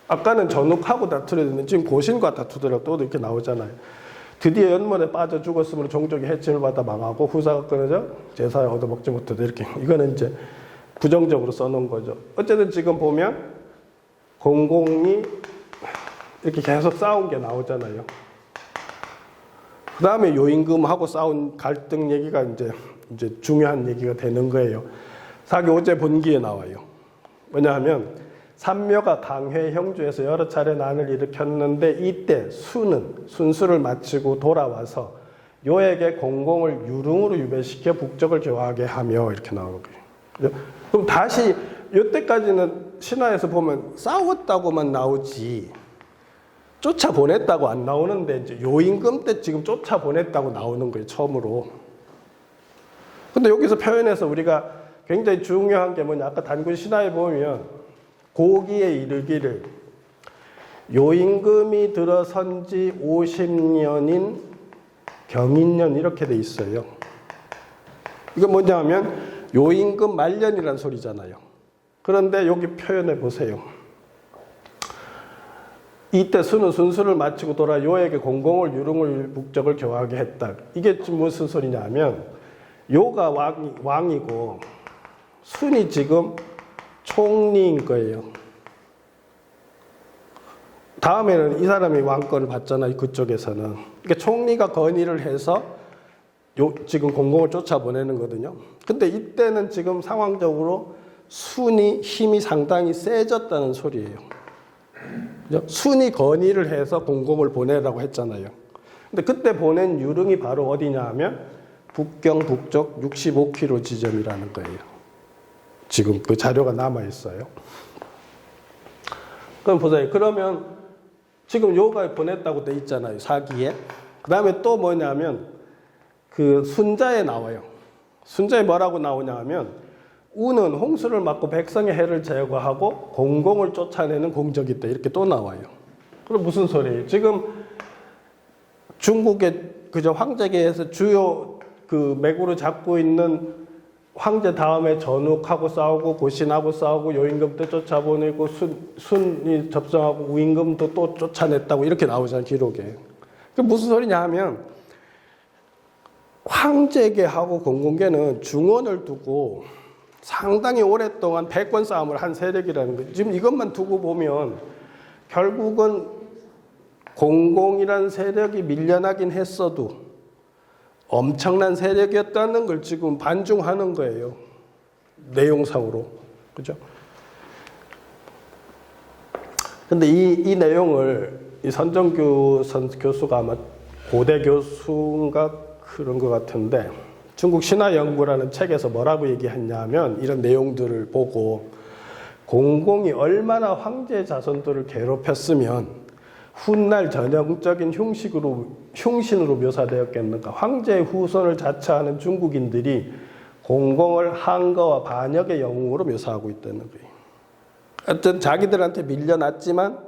아까는 전욱하고 다투려는데 지금 고신과 다투더라도 또 이렇게 나오잖아요. 드디어 연못에 빠져 죽었으므로 종족이 해침을 받아 망하고 후사가 끊어져 제사에 얻어먹지 못하다. 이렇게. 이거는 이제 부정적으로 써놓은 거죠. 어쨌든 지금 보면 공공이 이렇게 계속 싸운 게 나오잖아요. 그 다음에 요임금하고 싸운 갈등 얘기가 이제 중요한 얘기가 되는 거예요. 사기 오제 본기에 나와요. 뭐냐하면 삼묘가 강회 형주에서 여러 차례 난을 일으켰는데 이때 수는 순수를 마치고 돌아와서 요에게 공공을 유릉으로 유배시켜 북적을 교하게 하며 이렇게 나오는 거예요. 그럼 다시 이때까지는 신화에서 보면 싸웠다고만 나오지 쫓아보냈다고 안 나오는데 이제 요임금 때 지금 쫓아보냈다고 나오는 거예요. 처음으로. 근데 여기서 표현해서 우리가 굉장히 중요한 게 뭐냐. 아까 단군 신화에 보면 고기에 이르기를 요임금이 들어선 지 50년인 경인년 이렇게 돼 있어요. 이건 뭐냐면 요임금 말년이란 소리잖아요. 그런데 여기 표현해 보세요. 이때 수는 순수를 마치고 돌아 요에게 공공을 유릉을 북적을 교하게 했다. 이게 무슨 소리냐면 요가 왕이고 순이 지금 총리인 거예요. 다음에는 이 사람이 왕권을 받잖아요. 그쪽에서는. 그러니까 총리가 건의를 해서 지금 공공을 쫓아보내는 거거든요. 근데 이때는 지금 상황적으로 순이 힘이 상당히 세졌다는 소리예요. 순이 건의를 해서 공공을 보내라고 했잖아요. 근데 그때 보낸 유릉이 바로 어디냐 하면 북경 북쪽 65km 지점이라는 거예요. 지금 그 자료가 남아 있어요. 그럼 보세요. 그러면 지금 요가 보냈다고 돼 있잖아요. 사기에. 그 다음에 또 뭐냐면 그 순자에 나와요. 순자에 뭐라고 나오냐 하면 우는 홍수를 막고 백성의 해를 제거하고 공공을 쫓아내는 공적이 있다. 이렇게 또 나와요. 그럼 무슨 소리예요? 지금 중국의 그저 황제계에서 주요 그 맥으로 잡고 있는 황제 다음에 전욱하고 싸우고 고신하고 싸우고 요임금도 쫓아보내고 순이 접성하고 우임금도 또 쫓아냈다고 이렇게 나오잖아요. 기록에. 그 무슨 소리냐 하면 황제계하고 공공계는 중원을 두고 상당히 오랫동안 패권 싸움을 한 세력이라는 거죠. 지금 이것만 두고 보면 결국은 공공이라는 세력이 밀려나긴 했어도 엄청난 세력이었다는 걸 지금 반증하는 거예요. 내용상으로. 그죠? 근데 이 내용을 이 선정규 교수가 아마 고대 교수인가 그런 것 같은데 중국 신화연구라는 책에서 뭐라고 얘기했냐면 이런 내용들을 보고 공공이 얼마나 황제 자손들을 괴롭혔으면 훗날 전형적인 흉신으로 묘사되었겠는가. 황제의 후손을 자처하는 중국인들이 공공을 한거와 반역의 영웅으로 묘사하고 있다는 거예요. 어떤 자기들한테 밀려났지만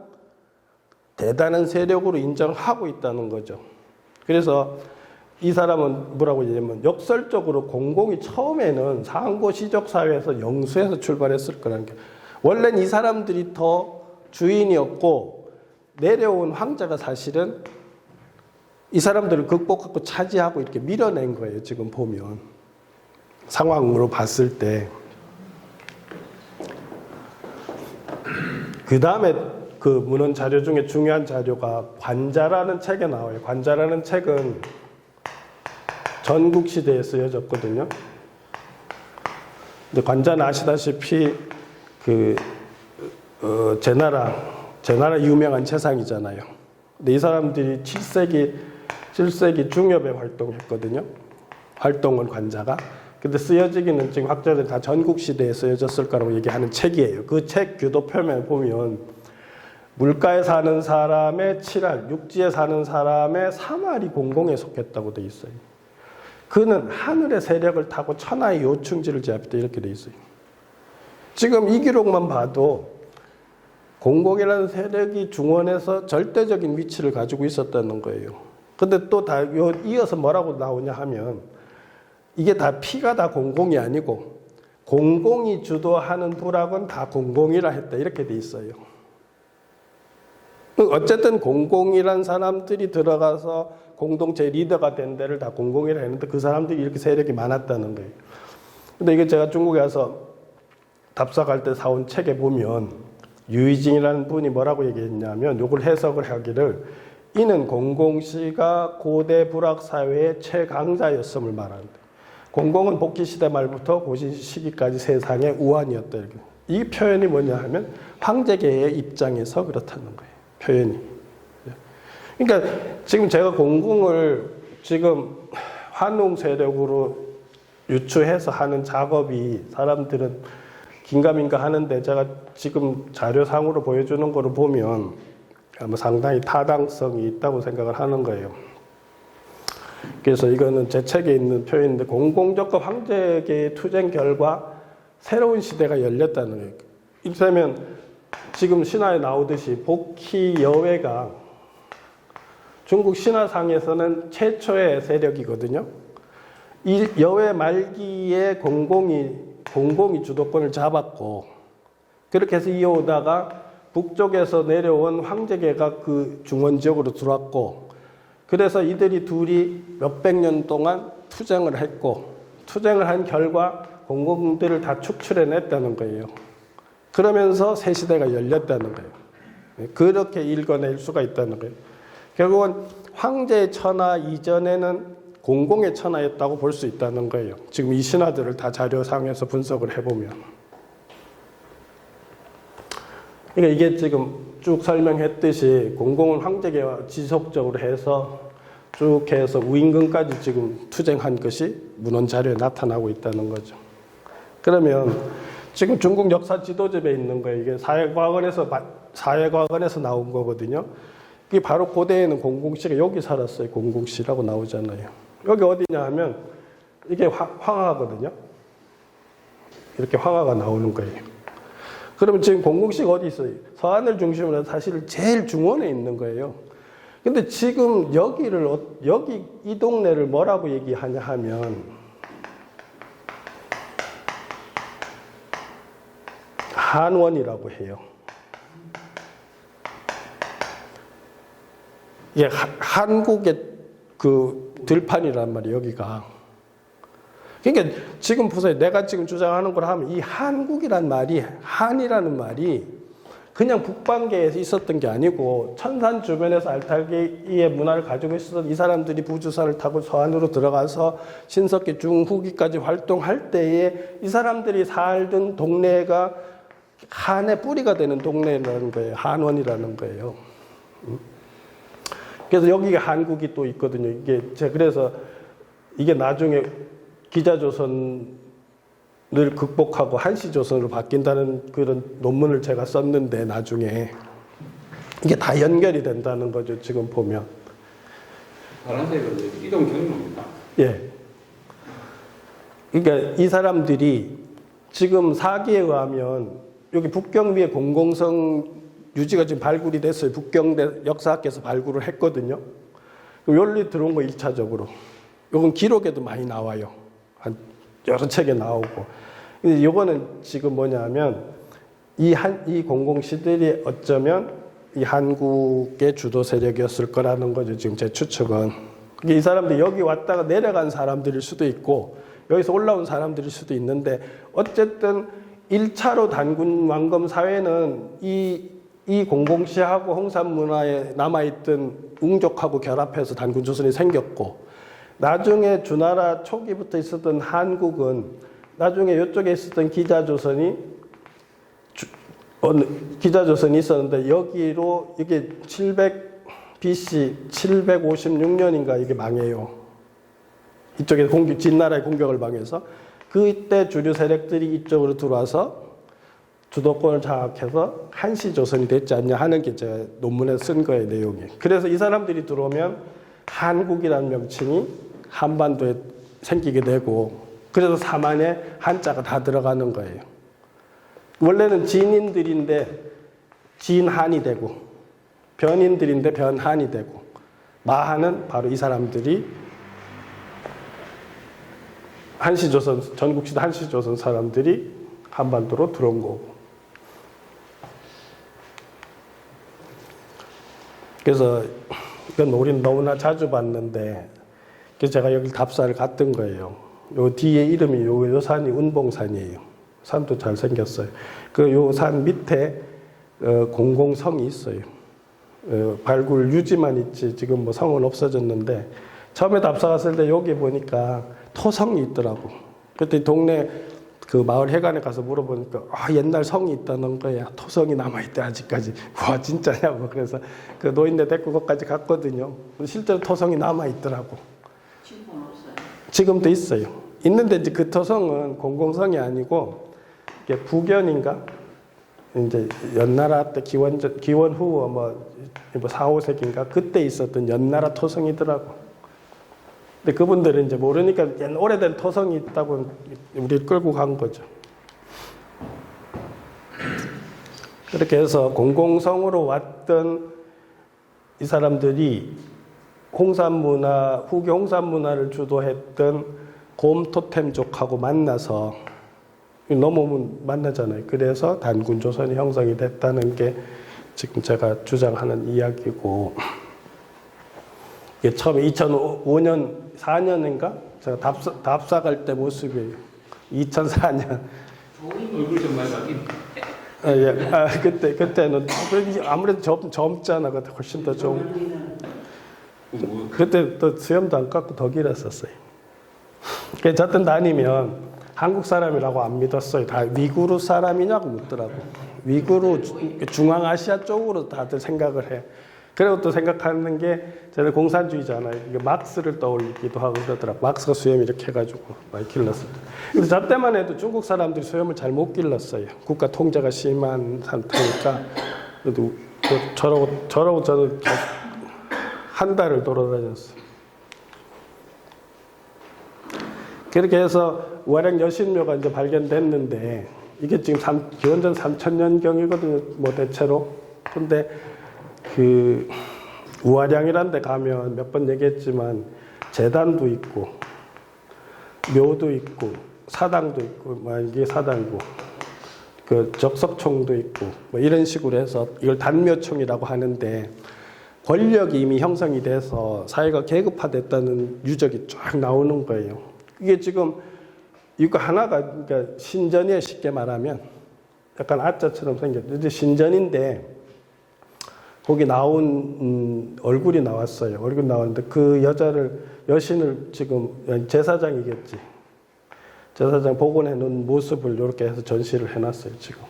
대단한 세력으로 인정하고 있다는 거죠. 그래서 이 사람은 뭐라고 얘기하면 역설적으로 공공이 처음에는 상고시족 사회에서 영수에서 출발했을 거라는 게, 원래는 이 사람들이 더 주인이었고 내려온 황제가 사실은 이 사람들을 극복하고 차지하고 이렇게 밀어낸 거예요. 지금 보면 상황으로 봤을 때. 그 다음에 그 문헌 자료 중에 중요한 자료가 관자라는 책에 나와요. 관자라는 책은 전국시대에 쓰여졌거든요. 근데 관자는 아시다시피 제나라 유명한 재상이잖아요. 근데 이 사람들이 7세기 중엽에 활동했거든요. 활동은 관자가. 근데 쓰여지기는 지금 학자들이 다 전국시대에 쓰여졌을 거라고 얘기하는 책이에요. 그 책 교도표면에 보면 물가에 사는 사람의 7할, 육지에 사는 사람의 3할이 공공에 속했다고 돼 있어요. 그는 하늘의 세력을 타고 천하의 요충지를 제압했다 이렇게 돼 있어요. 지금 이 기록만 봐도 공공이라는 세력이 중원에서 절대적인 위치를 가지고 있었다는 거예요. 근데 또 다 이어서 뭐라고 나오냐 하면 이게 다 피가 다 공공이 아니고 공공이 주도하는 부락은 다 공공이라 했다 이렇게 돼 있어요. 어쨌든 공공이란 사람들이 들어가서 공동체 리더가 된 데를 다 공공이라 했는데 그 사람들이 이렇게 세력이 많았다는 거예요. 근데 이게 제가 중국에 가서 답사갈 때 사온 책에 보면 유이징이라는 분이 뭐라고 얘기했냐면 요걸 해석을 하기를 이는 공공시가 고대 불학사회의 최강자였음을 말하는데 공공은 복기시대 말부터 고신 시기까지 세상의 우환이었다. 이렇게. 이 표현이 뭐냐 하면 황제계의 입장에서 그렇다는 거예요. 표현이. 그러니까 지금 제가 공공을 지금 환웅 세력으로 유추해서 하는 작업이 사람들은 긴가민가 하는데 제가 지금 자료상으로 보여주는 거를 보면 상당히 타당성이 있다고 생각을 하는 거예요. 그래서 이거는 제 책에 있는 표현인데 공공적과 황제계의 투쟁 결과 새로운 시대가 열렸다는 거예요. 이를테면 지금 신화에 나오듯이 복희 여외가 중국 신화상에서는 최초의 세력이거든요. 이 여외 말기에 공공이 주도권을 잡았고 그렇게 해서 이어오다가 북쪽에서 내려온 황제계가 그 중원 지역으로 들어왔고 그래서 이들이 둘이 몇백 년 동안 투쟁을 했고 투쟁을 한 결과 공공들을 다 축출해냈다는 거예요. 그러면서 새 시대가 열렸다는 거예요. 그렇게 읽어낼 수가 있다는 거예요. 결국은 황제의 천하 이전에는 공공의 천하였다고 볼 수 있다는 거예요. 지금 이 신화들을 다 자료상에서 분석을 해보면. 그러니까 이게 지금 쭉 설명했듯이 공공은 황제계와 지속적으로 해서 쭉 해서 우임금까지 지금 투쟁한 것이 문헌 자료에 나타나고 있다는 거죠. 그러면 지금 중국 역사 지도집에 있는 거예요. 이게 사회과학원에서 나온 거거든요. 이게 바로 고대에는 공공시가 여기 살았어요. 공공시라고 나오잖아요. 여기 어디냐 하면 이게 황하거든요. 이렇게 황하가 나오는 거예요. 그러면 지금 공공시가 어디 있어요? 서안을 중심으로 해서 사실 제일 중원에 있는 거예요. 근데 지금 여기 이 동네를 뭐라고 얘기하냐 하면 한원이라고 해요. 이게 한국의 그 들판이란 말이에요, 여기가. 그러니까 지금 보세요. 내가 지금 주장하는 걸 하면 이 한국이란 말이, 한이라는 말이 그냥 북방계에서 있었던 게 아니고 천산 주변에서 알타리의 문화를 가지고 있었던 이 사람들이 부주선을 타고 서안으로 들어가서 신석기 중후기까지 활동할 때에 이 사람들이 살던 동네가 한의 뿌리가 되는 동네라는 거예요. 한원이라는 거예요. 그래서 여기가 한국이 또 있거든요. 그래서 이게 나중에 기자조선을 극복하고 한시조선으로 바뀐다는 그런 논문을 제가 썼는데 나중에 이게 다 연결이 된다는 거죠. 지금 보면. 파란색은 이동 경로입니다. 예. 그러니까 이 사람들이 지금 사기에 의하면 여기 북경미의 공공성 유지가 지금 발굴이 됐어요. 북경대 역사학에서 발굴을 했거든요. 여기 들어온 거 1차적으로. 이건 기록에도 많이 나와요. 한 여러 책에 나오고. 근데 이거는 지금 뭐냐면 이 공공시들이 어쩌면 이 한국의 주도 세력이었을 거라는 거죠. 지금 제 추측은. 이 사람들이 여기 왔다가 내려간 사람들일 수도 있고 여기서 올라온 사람들일 수도 있는데 어쨌든 1차로 단군 왕검 사회는 이 공공시하고 홍산문화에 남아있던 웅족하고 결합해서 단군 조선이 생겼고 나중에 주나라 초기부터 있었던 한국은 나중에 이쪽에 있었던 기자조선이 있었는데 여기로 이게 700 BC 756년인가 이게 망해요. 이쪽에 진나라의 공격을 방해해서 그때 주류 세력들이 이쪽으로 들어와서 주도권을 장악해서 한시조선이 됐지 않냐 하는 게 제가 논문에 쓴 거예요, 내용이. 그래서 이 사람들이 들어오면 한국이라는 명칭이 한반도에 생기게 되고 그래서 사만에 한자가 다 들어가는 거예요. 원래는 진인들인데 진한이 되고 변인들인데 변한이 되고 마한은 바로 이 사람들이 한시조선, 전국시대 한시조선 사람들이 한반도로 들어온 거고. 그래서 이건 우리는 너무나 자주 봤는데 그래서 제가 여기 답사를 갔던 거예요. 요 뒤에 이름이 요 산이 운봉산이에요. 산도 잘 생겼어요. 그 요 산 밑에 공공성이 있어요. 발굴 유지만 있지 지금 뭐 성은 없어졌는데 처음에 답사 갔을 때 여기 보니까 토성이 있더라고. 그때 동네 그 마을 회관에 가서 물어보니까 옛날 성이 있다는 거야. 토성이 남아있대 아직까지. 와 진짜냐고. 그래서 그 노인네 데리고 거기까지 갔거든요. 실제로 토성이 남아있더라고. 지금은 없어요. 지금도 있어요. 있는데 이제 그 토성은 공공성이 아니고 이게 부견인가? 이제 연나라 때 기원 후 뭐 4, 5세기인가 그때 있었던 연나라 토성이더라고. 근데 그분들은 이제 모르니까 오래된 토성이 있다고 우리를 끌고 간 거죠. 그렇게 해서 공공성으로 왔던 이 사람들이 홍산문화, 후기 홍산문화를 주도했던 곰토템족하고 만나서 넘어오면 만나잖아요. 그래서 단군조선이 형성이 됐다는 게 지금 제가 주장하는 이야기고 이게 처음에 2005년, 4년인가? 제가 답사 갈 때 모습이에요. 2004년. 얼굴 좀 많이 바뀐. 그때는 아무래도 젊잖아. 그때 훨씬 더 그때 또 수염도 안 깎고 더 길었었어요. 그래서 저때 다니면 한국 사람이라고 안 믿었어요. 다 위구르 사람이냐고 묻더라고. 위구르 중앙아시아 쪽으로 다들 생각을 해. 그리고 또 생각하는 게 저는 공산주의잖아요. 이게 막스를 떠올리기도 하고 그러더라고. 막스가 수염 이렇게 해가지고 많이 길렀어요. 근데 저 때만 해도 중국 사람들이 수염을 잘 못 길렀어요. 국가 통제가 심한 상태니까. 그래도 저러고 저는 한 달을 돌아다녔어요. 그렇게 해서 우아량 여신묘가 이제 발견됐는데 이게 지금 기원전 3000년경이거든요. 뭐 대체로. 근데 그 우아량이란 데 가면 몇 번 얘기했지만 제단도 있고 묘도 있고 사당도 있고 뭐 이게 사당이고 그 적석총도 있고 뭐 이런 식으로 해서 이걸 단묘총이라고 하는데 권력이 이미 형성이 돼서 사회가 계급화됐다는 유적이 쫙 나오는 거예요. 이게 지금 이거 하나가 그러니까 신전이에요. 쉽게 말하면 약간 아자처럼 생겼는데 신전인데 거기 나온 얼굴이 나왔어요. 얼굴 나왔는데 그 여신을 지금 제사장이겠지. 제사장 복원해 놓은 모습을 이렇게 해서 전시를 해놨어요. 지금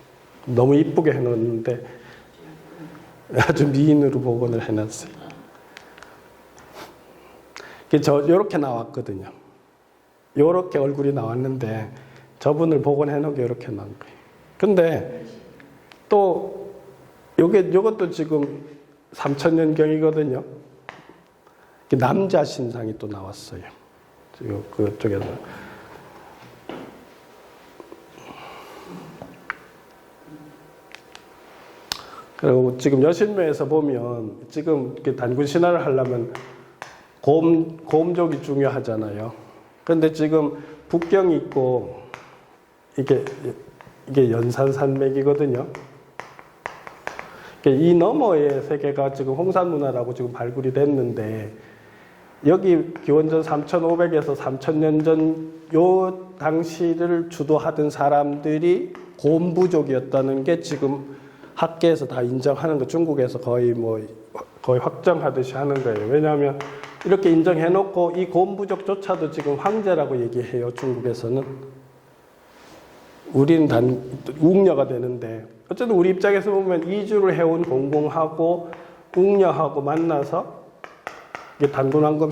너무 이쁘게 해놓았는데 아주 미인으로 복원을 해놨어요. 이렇게 나왔거든요. 이렇게 얼굴이 나왔는데 저분을 복원해 놓은 게 이렇게 나온 거예요. 근데 또 요것도 지금 3000년경이거든요. 남자 신상이 또 나왔어요. 그쪽에서. 그리고 지금 여신묘에서 보면 지금 이렇게 단군 신화를 하려면 고음족이 중요하잖아요. 그런데 지금 북경이 있고 이게 연산산맥이거든요. 이 너머의 세계가 지금 홍산문화라고 지금 발굴이 됐는데 여기 기원전 3500에서 3000년 전 요 당시를 주도하던 사람들이 고음부족이었다는 게 지금 학계에서 다 인정하는 거, 중국에서 거의 확정하듯이 하는 거예요. 왜냐하면 이렇게 인정해놓고 이 고음부족조차도 지금 황제라고 얘기해요. 중국에서는. 우리는 웅녀가 되는데 어쨌든 우리 입장에서 보면 이주를 해온 공공하고 웅녀하고 만나서 이게 단군왕금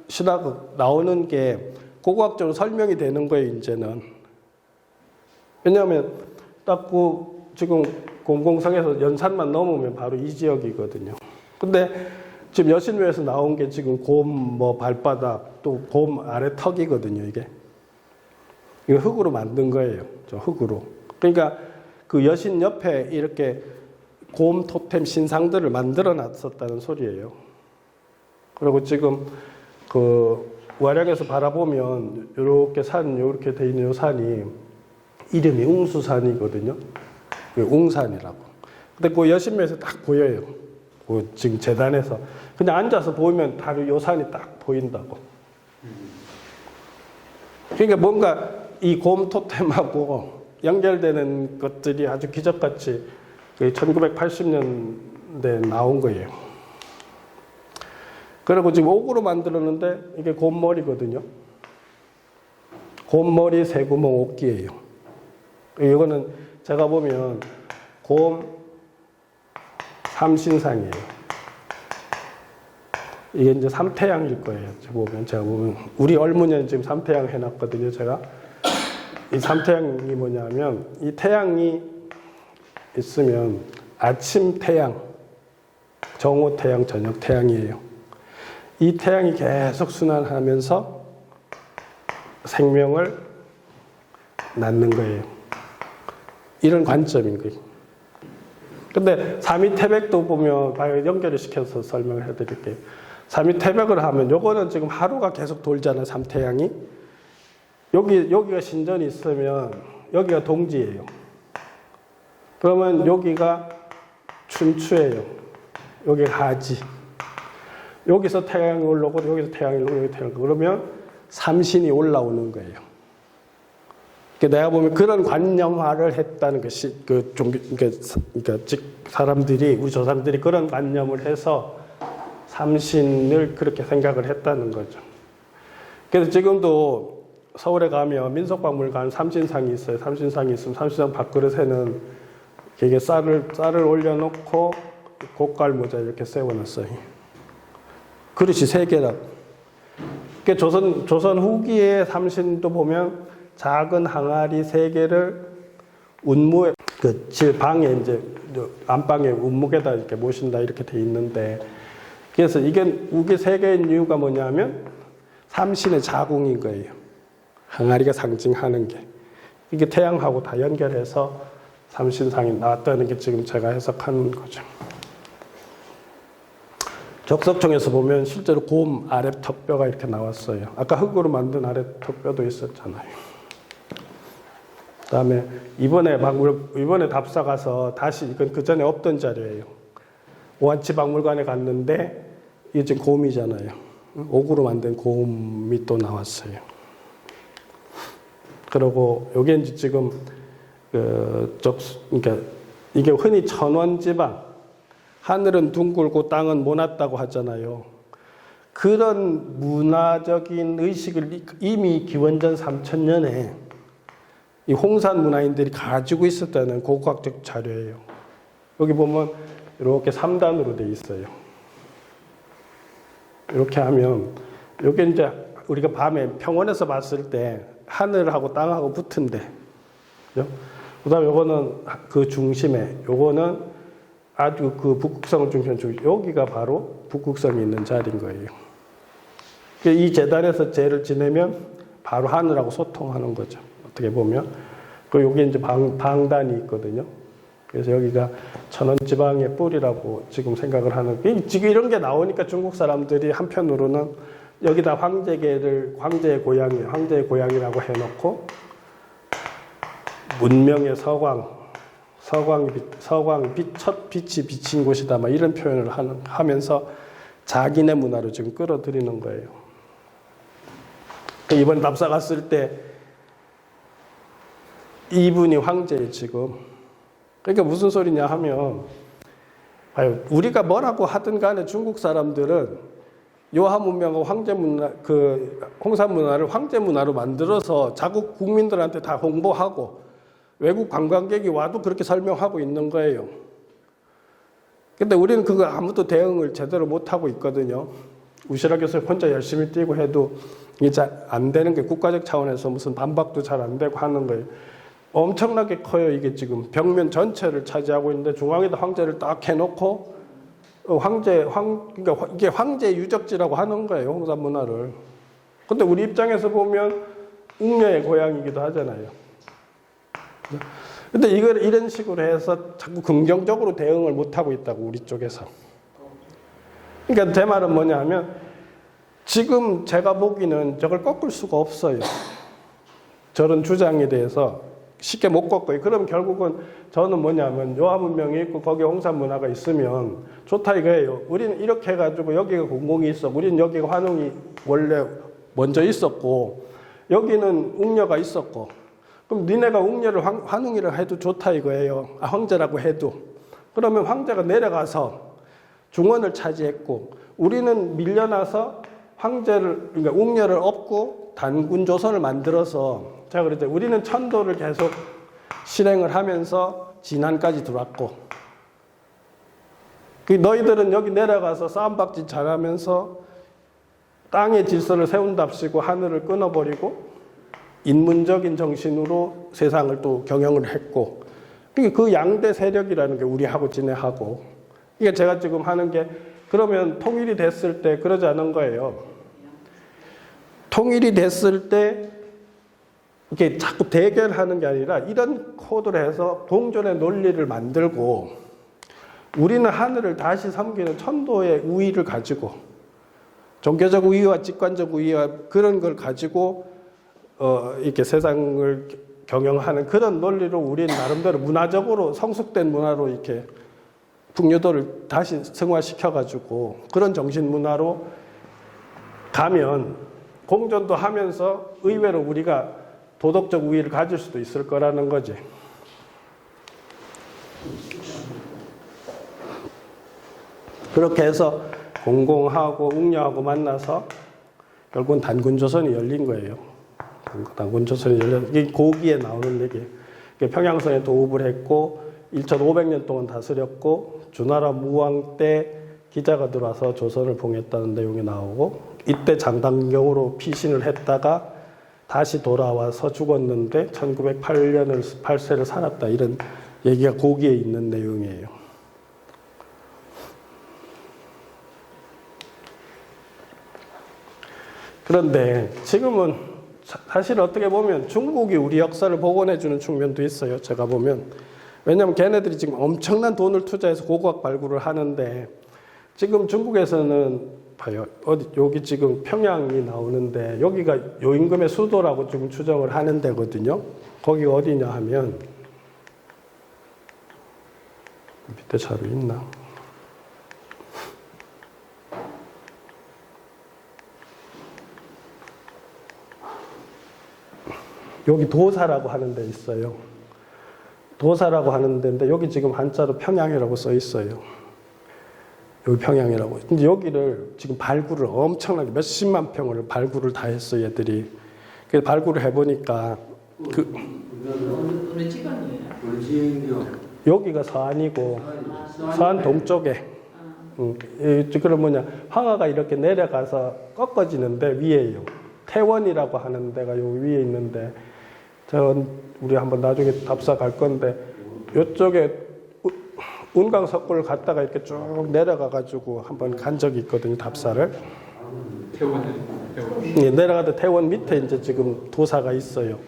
신화가 나오는 게 고고학적으로 설명이 되는 거예요. 이제는. 왜냐하면 딱 지금 공공성에서 연산만 넘으면 바로 이 지역이거든요. 근데 지금 여신묘에서 나온 게 지금 곰 발바닥 또 곰 아래 턱이거든요. 이게 흙으로 만든 거예요. 저 흙으로. 그러니까 그 여신 옆에 이렇게 곰 토템 신상들을 만들어 놨었다는 소리예요. 그리고 지금 그 와량에서 바라보면 이렇게 이렇게 돼 있는 이 산이 이름이 웅수산이거든요. 웅산이라고. 근데 그 여신묘에서 딱 보여요. 그 지금 재단에서 그냥 앉아서 보면 바로 요 산이 딱 보인다고. 그러니까 뭔가 이 곰 토템하고 연결되는 것들이 아주 기적같이 1980년대에 나온 거예요. 그리고 지금 옥으로 만들었는데 이게 곰머리거든요. 곰머리 세구멍 옥기예요. 이거는 제가 보면 곰 삼신상이에요. 이게 이제 삼태양일 거예요. 제가 보면 우리 얼문에는 지금 삼태양 해놨거든요. 제가 이 삼태양이 뭐냐면 이 태양이 있으면 아침 태양, 정오 태양, 저녁 태양이에요. 이 태양이 계속 순환하면서 생명을 낳는 거예요. 이런 관점인 거예요. 근데 삼위태백도 보면 연결을 시켜서 설명을 해드릴게요. 삼위태백을 하면 요거는 지금 하루가 계속 돌잖아요. 삼태양이. 여기가 신전이 있으면 여기가 동지예요. 그러면 여기가 춘추예요. 여기가 하지. 여기서 태양이 올라오고 여기서 태양이 올라오고 여기 태양이 올라오고 그러면 삼신이 올라오는 거예요. 그러니까 내가 보면 그런 관념화를 했다는 것이 그러니까 사람들이 우리 조상들이 그런 관념을 해서 삼신을 그렇게 생각을 했다는 거죠. 그래서 지금도 서울에 가면 민속박물관 삼신상이 있어요. 삼신상이 있으면 삼신상 밥그릇에는 이게 쌀을 올려놓고 고깔 모자 이렇게 세워놨어요. 그릇이 3개라고. 그러니까 조선 후기의 삼신도 보면 작은 항아리 3개를 운무에 방에 이제 안방에 운목에다 이렇게 모신다 이렇게 돼 있는데 그래서 이게 우기 3개인 이유가 뭐냐면 삼신의 자궁인 거예요. 항아리가 상징하는 게 이게 태양하고 다 연결해서 삼신상이 나왔다는 게 지금 제가 해석하는 거죠. 적석청에서 보면 실제로 곰 아랫 턱뼈가 이렇게 나왔어요. 아까 흙으로 만든 아랫 턱뼈도 있었잖아요. 그다음에 이번에 답사 가서 다시 이건 그 전에 없던 자료예요. 오한치 박물관에 갔는데 이게 지금 곰이잖아요. 옥으로 만든 곰이 또 나왔어요. 그리고 여기 이제 지금 그러니까 이게 흔히 천원지방, 하늘은 둥글고 땅은 모났다고 하잖아요. 그런 문화적인 의식을 이미 기원전 3000년에 이 홍산 문화인들이 가지고 있었다는 고고학적 자료예요. 여기 보면 이렇게 3단으로 돼 있어요. 이렇게 하면 이게 이제 우리가 밤에 평원에서 봤을 때 하늘하고 땅하고 붙은데, 그다음에 요거는 그 중심에, 요거는 아주 그 북극성 중심 여기가 바로 북극성이 있는 자리인 거예요. 이 재단에서 제를 지내면 바로 하늘하고 소통하는 거죠. 어떻게 보면. 그리고 여기 이제 방단이 있거든요. 그래서 여기가 천원지방의 뿔이라고 지금 생각을 하는, 지금 이런 게 나오니까 중국 사람들이 한편으로는 여기다 황제계를 황제의 고향이라고 해놓고 문명의 서광이 첫 빛이 비친 곳이다, 막 이런 표현을 하면서 자기네 문화로 지금 끌어들이는 거예요. 이번 답사 갔을 때 이분이 황제예요, 지금. 그러니까 무슨 소리냐 하면, 봐요, 우리가 뭐라고 하든 간에 중국 사람들은 요하 문명과 황제 문화, 홍산 문화를 황제 문화로 만들어서 자국 국민들한테 다 홍보하고 외국 관광객이 와도 그렇게 설명하고 있는 거예요. 근데 우리는 그거 아무도 대응을 제대로 못하고 있거든요. 우시라 교수 혼자 열심히 뛰고 해도 이게 안 되는 게 국가적 차원에서 무슨 반박도 잘 안 되고 하는 거예요. 엄청나게 커요. 이게 지금 벽면 전체를 차지하고 있는데 중앙에다 황제를 딱 해놓고 그러니까 이게 황제 유적지라고 하는 거예요, 홍산 문화를. 근데 우리 입장에서 보면 웅녀의 고향이기도 하잖아요. 근데 이걸 이런 식으로 해서 자꾸 긍정적으로 대응을 못 하고 있다고, 우리 쪽에서. 그러니까 제 말은 뭐냐 하면, 지금 제가 보기는 저걸 꺾을 수가 없어요. 저런 주장에 대해서 쉽게 못 꺾어요. 그럼 결국은 저는 뭐냐면 요하 문명이 있고 거기에 홍산 문화가 있으면 좋다 이거예요. 우리는 이렇게 해가지고 여기가 공공이 있어. 우리는 여기가 환웅이 원래 먼저 있었고 여기는 웅녀가 있었고, 그럼 니네가 웅녀를 환웅이라 해도 좋다 이거예요. 황제라고 해도. 그러면 황제가 내려가서 중원을 차지했고 우리는 밀려나서 그러니까 웅녀를 업고 단군 조선을 만들어서, 제가 그랬죠. 우리는 천도를 계속 실행을 하면서 진안까지 들어왔고, 너희들은 여기 내려가서 싸움박질 잘하면서 땅의 질서를 세운답시고 하늘을 끊어버리고 인문적인 정신으로 세상을 또 경영을 했고, 그 양대 세력이라는 게 우리하고 지네하고, 이게 제가 지금 하는 게, 그러면 통일이 됐을 때 그러지 않은 거예요. 통일이 됐을 때 이렇게 자꾸 대결하는 게 아니라 이런 코드를 해서 동전의 논리를 만들고, 우리는 하늘을 다시 섬기는 천도의 우위를 가지고, 종교적 우위와 직관적 우위와 그런 걸 가지고 이렇게 세상을 경영하는 그런 논리로 우리는 나름대로 문화적으로 성숙된 문화로 이렇게 풍요도를 다시 승화시켜가지고 그런 정신 문화로 가면 공존도 하면서 의외로 우리가 도덕적 우위를 가질 수도 있을 거라는 거지. 그렇게 해서 공공하고 웅녀하고 만나서 결국은 단군조선이 열린 거예요. 단군조선이 열린, 이게 고기에 나오는 얘기예요. 평양성에 도읍을 했고 1500년 동안 다스렸고 주나라 무왕 때 기자가 들어와서 조선을 봉했다는 내용이 나오고, 이때 장단경으로 피신을 했다가 다시 돌아와서 죽었는데 1908세를 살았다, 이런 얘기가 고기에 있는 내용이에요. 그런데 지금은 사실 어떻게 보면 중국이 우리 역사를 복원해주는 측면도 있어요. 제가 보면. 왜냐하면 걔네들이 지금 엄청난 돈을 투자해서 고고학 발굴을 하는데, 지금 중국에서는 봐요. 여기 지금 평양이 나오는데 여기가 요임금의 수도라고 지금 추정을 하는 데거든요. 거기가 어디냐 하면, 밑에 자료 있나? 여기 도사라고 하는 데 있어요. 도사라고 하는 데인데 여기 지금 한자로 평양이라고 써 있어요. 여기 평양이라고. 근데 여기를 지금 발굴을 엄청나게 몇십만 평을 발굴을 다 했어, 얘들이. 그래서 발굴을 해보니까 어느 지방이에요? 여기가 서안이고 서안 동쪽에. 그럼 뭐냐, 황하가 이렇게 내려가서 꺾어지는데 위에요. 태원이라고 하는 데가 여기 위에 있는데, 우리 한번 나중에 답사 갈 건데, 이쪽에 운강 석굴을 갔다가 이렇게 쭉 내려가가지고 한번 간 적이 있거든요, 답사를. 태원. 네, 내려가다 태원 밑에 이제 지금 도사가 있어요.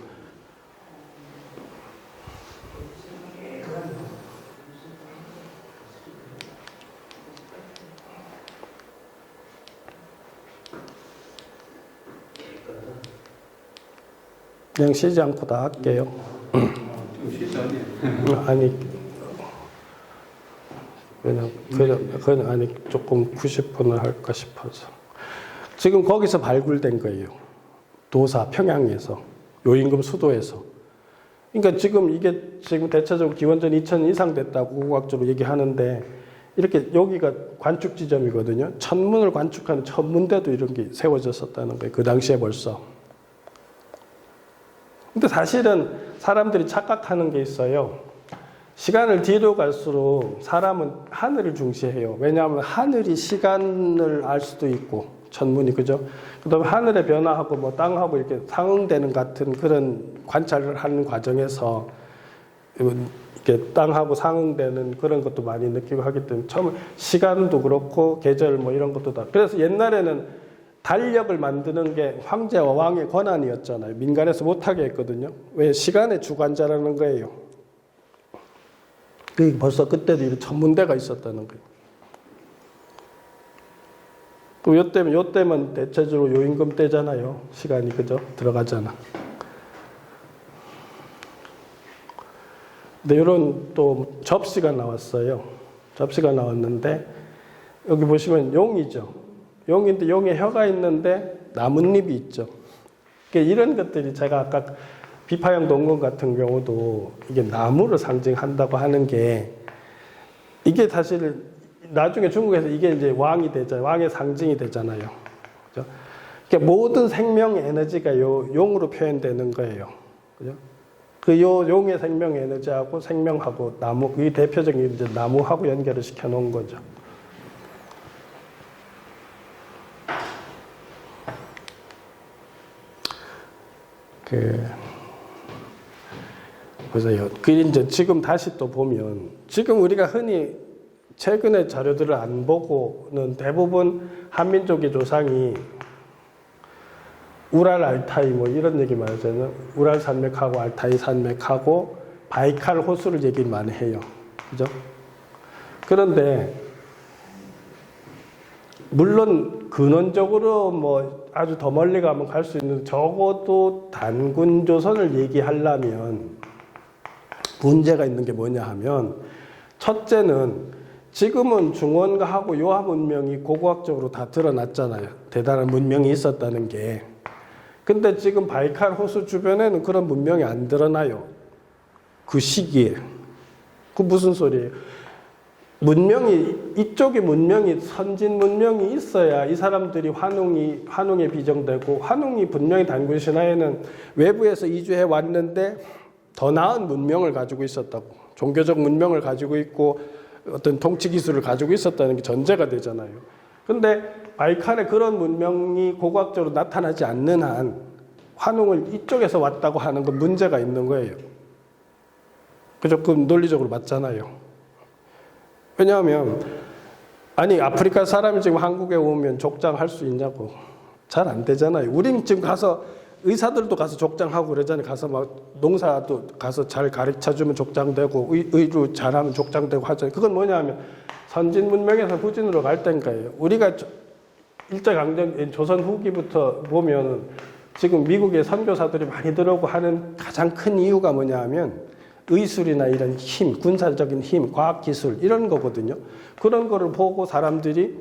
그냥 쉬지 않고 다 할게요. 좀 쉽지 않네요. 아니, 그냥 아니 조금 90분을 할까 싶어서. 지금 거기서 발굴된 거예요. 도사 평양에서 요임금 수도에서. 그러니까 지금 이게 지금 대체적으로 기원전 2000년 이상 됐다고 고고학적으로 얘기하는데 이렇게 여기가 관축 지점이거든요. 천문을 관축하는 천문대도 이런 게 세워졌었다는 거예요. 그 당시에 벌써. 근데 사실은 사람들이 착각하는 게 있어요. 시간을 뒤로 갈수록 사람은 하늘을 중시해요. 왜냐하면 하늘이 시간을 알 수도 있고 천문이 그죠? 그다음에 하늘의 변화하고 뭐 땅하고 이렇게 상응되는 같은 그런 관찰을 하는 과정에서 이렇게 땅하고 상응되는 그런 것도 많이 느끼고 하기 때문에 처음에 시간도 그렇고 계절 뭐 이런 것도 다. 그래서 옛날에는 달력을 만드는 게 황제와 왕의 권한이었잖아요. 민간에서 못하게 했거든요. 왜? 시간의 주관자라는 거예요. 그 벌써 그때도 이런 천문대가 있었다는 거예요. 또 요때면 대체적으로 요임금 때잖아요. 시간이 그죠? 들어가잖아. 근데 이런 또 접시가 나왔어요. 접시가 나왔는데 여기 보시면 용이죠. 용인데 용에 혀가 있는데 나뭇잎이 있죠. 그러니까 이런 것들이 제가 아까 비파형 동건 같은 경우도 이게 나무를 상징한다고 하는 게 이게 사실 나중에 중국에서 이게 이제 왕이 되잖아요. 왕의 상징이 되잖아요. 그죠? 그러니까 모든 생명 에너지가 요 용으로 표현되는 거예요. 그죠? 그 요 용의 생명 에너지하고 생명하고 나무, 이 대표적인 이제 나무하고 연결을 시켜 놓은 거죠. 보세요. 그 이제 지금 다시 또 보면 지금 우리가 흔히 최근의 자료들을 안 보고는 대부분 한민족의 조상이 우랄 알타이 뭐 이런 얘기만 하잖아요. 우랄 산맥하고 알타이 산맥하고 바이칼 호수를 얘기를 많이 해요. 그죠? 그런데 물론 근원적으로 뭐 아주 더 멀리 가면 갈 수 있는 적어도 단군 조선을 얘기하려면 문제가 있는 게 뭐냐 하면 첫째는 지금은 중원가하고 요하 문명이 고고학적으로 다 드러났잖아요. 대단한 문명이 있었다는 게. 근데 지금 바이칼 호수 주변에는 그런 문명이 안 드러나요. 그 시기에. 그 무슨 소리예요? 이쪽에 문명이, 선진 문명이 있어야 이 사람들이 환웅에 비정되고, 환웅이 분명히 단군 신화에는 외부에서 이주해 왔는데 더 나은 문명을 가지고 있었다고. 종교적 문명을 가지고 있고, 어떤 통치 기술을 가지고 있었다는 게 전제가 되잖아요. 근데 바이칼에 그런 문명이 고고학적으로 나타나지 않는 한 환웅을 이쪽에서 왔다고 하는 건 문제가 있는 거예요. 그 조금 논리적으로 맞잖아요. 왜냐하면 아니 아프리카 사람이 지금 한국에 오면 족장할 수 있냐고. 잘 안 되잖아요. 우린 지금 가서 의사들도 가서 족장하고 그러잖아요. 가서 막 농사도 가서 잘 가르쳐주면 족장되고 의료 잘하면 족장되고 하잖아요. 그건 뭐냐 하면 선진 문명에서 후진으로 갈 땐 거예요. 우리가 일제강점 조선 후기부터 보면 지금 미국의 선교사들이 많이 들어오고 하는 가장 큰 이유가 뭐냐 하면 의술이나 이런 힘, 군사적인 힘, 과학기술 이런 거거든요. 그런 거를 보고 사람들이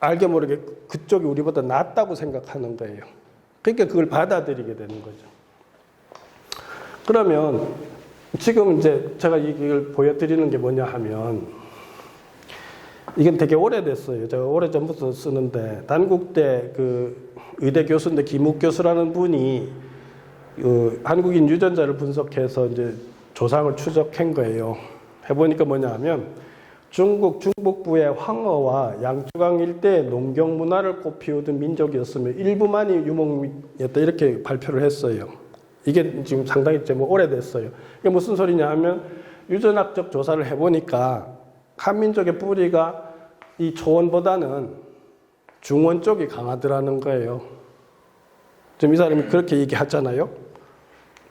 알게 모르게 그쪽이 우리보다 낫다고 생각하는 거예요. 그러니까 그걸 받아들이게 되는 거죠. 그러면 지금 이제 제가 이걸 보여드리는 게 뭐냐 하면 이건 되게 오래됐어요. 제가 오래전부터 쓰는데 단국대 그 의대 교수인데 김욱 교수라는 분이 그 한국인 유전자를 분석해서 이제 조상을 추적한 거예요. 해보니까 뭐냐 하면 중국 중북부의 황허와 양쯔강 일대의 농경 문화를 꽃피우던 민족이었으며 일부만이 유목이었다 이렇게 발표를 했어요. 이게 지금 상당히 뭐 오래됐어요. 이게 무슨 소리냐 하면 유전학적 조사를 해보니까 한민족의 뿌리가 이 초원보다는 중원 쪽이 강하더라는 거예요. 지금 이 사람이 그렇게 얘기하잖아요.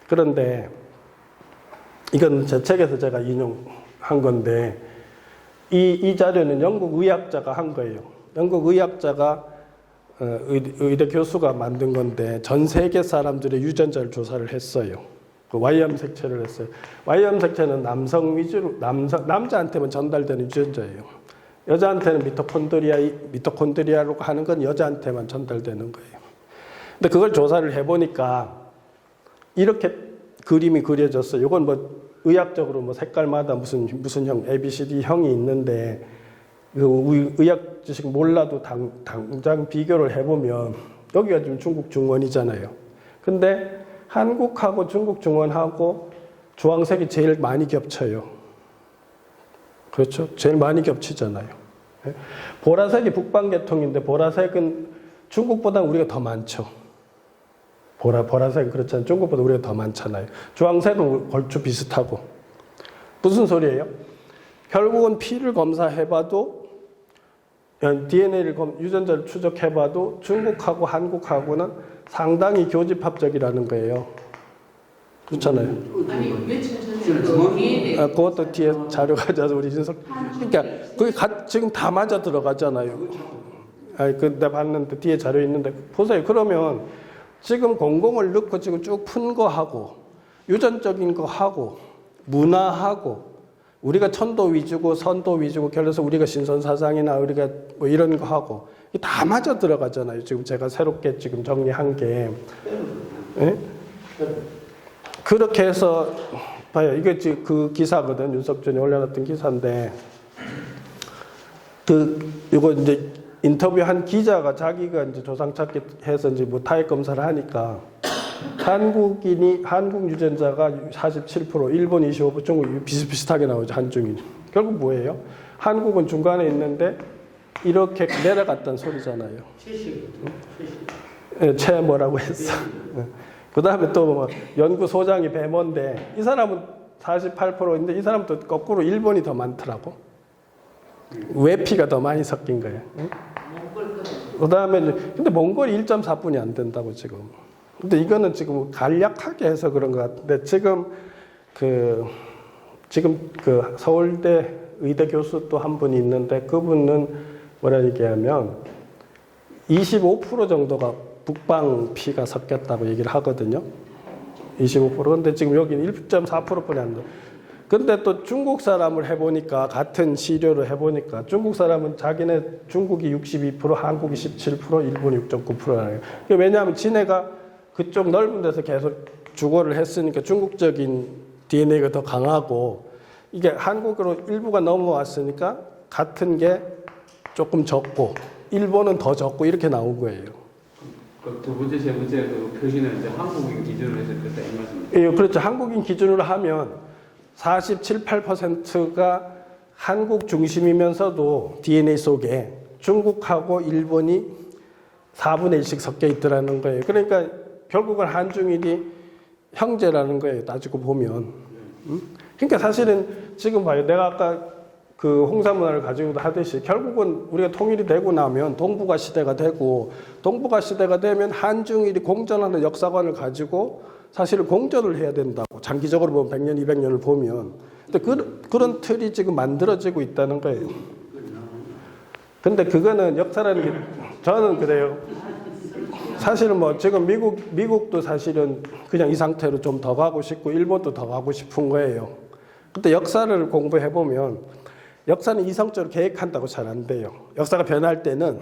그런데 이건 제 책에서 제가 인용한 건데 이 자료는 영국 의학자가 한 거예요. 영국 의학자가 의대 교수가 만든 건데 전 세계 사람들의 유전자를 조사를 했어요. 그 Y암색체를 했어요. Y암색체는 남성 위주로 남자한테만 전달되는 유전자예요. 여자한테는 미토콘드리아로 하는 건 여자한테만 전달되는 거예요. 근데 그걸 조사를 해보니까 이렇게 그림이 그려졌어요. 이건 뭐 의학적으로 뭐 색깔마다 무슨 형, ABCD 형이 있는데 그 의학 지식 몰라도 당장 비교를 해보면 여기가 지금 중국 중원이잖아요. 근데 한국하고 중국 중원하고 주황색이 제일 많이 겹쳐요. 그렇죠? 제일 많이 겹치잖아요. 보라색이 북방계통인데 보라색은 중국보다 우리가 더 많죠. 보라색은 그렇잖아요. 중국보다 우리가 더 많잖아요. 주황색은 얼추 비슷하고. 무슨 소리예요? 결국은 피를 검사해봐도 DNA를 유전자를 추적해봐도 중국하고 한국하고는 상당히 교집합적이라는 거예요. 그렇잖아요. 아니 왜 그것도 뒤에 자료 가져와서 우리 진석. 그러니까 그게 지금 다 맞아 들어가잖아요. 아니 내가 봤는데 뒤에 자료 있는데 보세요. 그러면 지금 공공을 넣고 지금 쭉 푼 거 하고 유전적인 거 하고 문화하고 우리가 천도 위주고 선도 위주고 그래서 우리가 신선사상이나 우리가 뭐 이런 거 하고 다 맞아 들어가잖아요. 지금 제가 새롭게 지금 정리한 게. 예? 그렇게 해서 봐요. 이게 지금 그 기사거든. 윤석준이 올려놨던 기사인데 이거 이제 인터뷰한 기자가 자기가 이제 조상 찾기 해서 이제 뭐 타액 검사를 하니까 한국 유전자가 47%, 일본 25%, 중국 비슷비슷하게 나오죠. 한중이. 결국 뭐예요? 한국은 중간에 있는데 이렇게 내려갔단 소리잖아요. 채 뭐라고 했어. 그 다음에 또 뭐 연구소장이 배모인데 이 사람은 48%인데 이 사람은 또 거꾸로 일본이 더 많더라고. 외피가 더 많이 섞인 거예요. 그 다음에 근데 몽골이 1.4분이 안 된다고 지금. 근데 이거는 지금 간략하게 해서 그런 것 같은데 지금 그 서울대 의대 교수 또 한 분이 있는데 그분은 뭐라 얘기하면 25% 정도가 북방 피가 섞였다고 얘기를 하거든요. 25%. 근데 지금 여기는 1.4%뿐이 안 돼. 근데 또 중국 사람을 해보니까 같은 시료를 해보니까 중국 사람은 자기네 중국이 62%, 한국이 17%, 일본이 6.9%라는 거예요. 왜냐하면 지네가 그쪽 넓은 데서 계속 주거를 했으니까 중국적인 DNA가 더 강하고 이게 한국으로 일부가 넘어왔으니까 같은 게 조금 적고 일본은 더 적고 이렇게 나온 거예요. 두 번째, 세 번째 그 표시는 이제 한국인 기준으로 해서 그랬다 이 말씀입니다. 예, 그렇죠. 한국인 기준으로 하면 47, 8%가 한국 중심이면서도 DNA 속에 중국하고 일본이 4분의 1씩 섞여 있더라는 거예요. 그러니까 결국은 한중일이 형제라는 거예요. 따지고 보면. 그러니까 사실은 지금 봐요. 내가 아까 그 홍사문화를 가지고도 하듯이 결국은 우리가 통일이 되고 나면 동북아 시대가 되고 동북아 시대가 되면 한중일이 공존하는 역사관을 가지고 사실은 공존을 해야 된다고. 장기적으로 보면 100년, 200년을 보면. 근데 그런 틀이 지금 만들어지고 있다는 거예요. 근데 그거는 역사라는 게 저는 그래요. 사실은 뭐 지금 미국도 사실은 그냥 이 상태로 좀 더 가고 싶고 일본도 더 가고 싶은 거예요. 근데 역사를 공부해 보면 역사는 이성적으로 계획한다고 잘 안 돼요. 역사가 변할 때는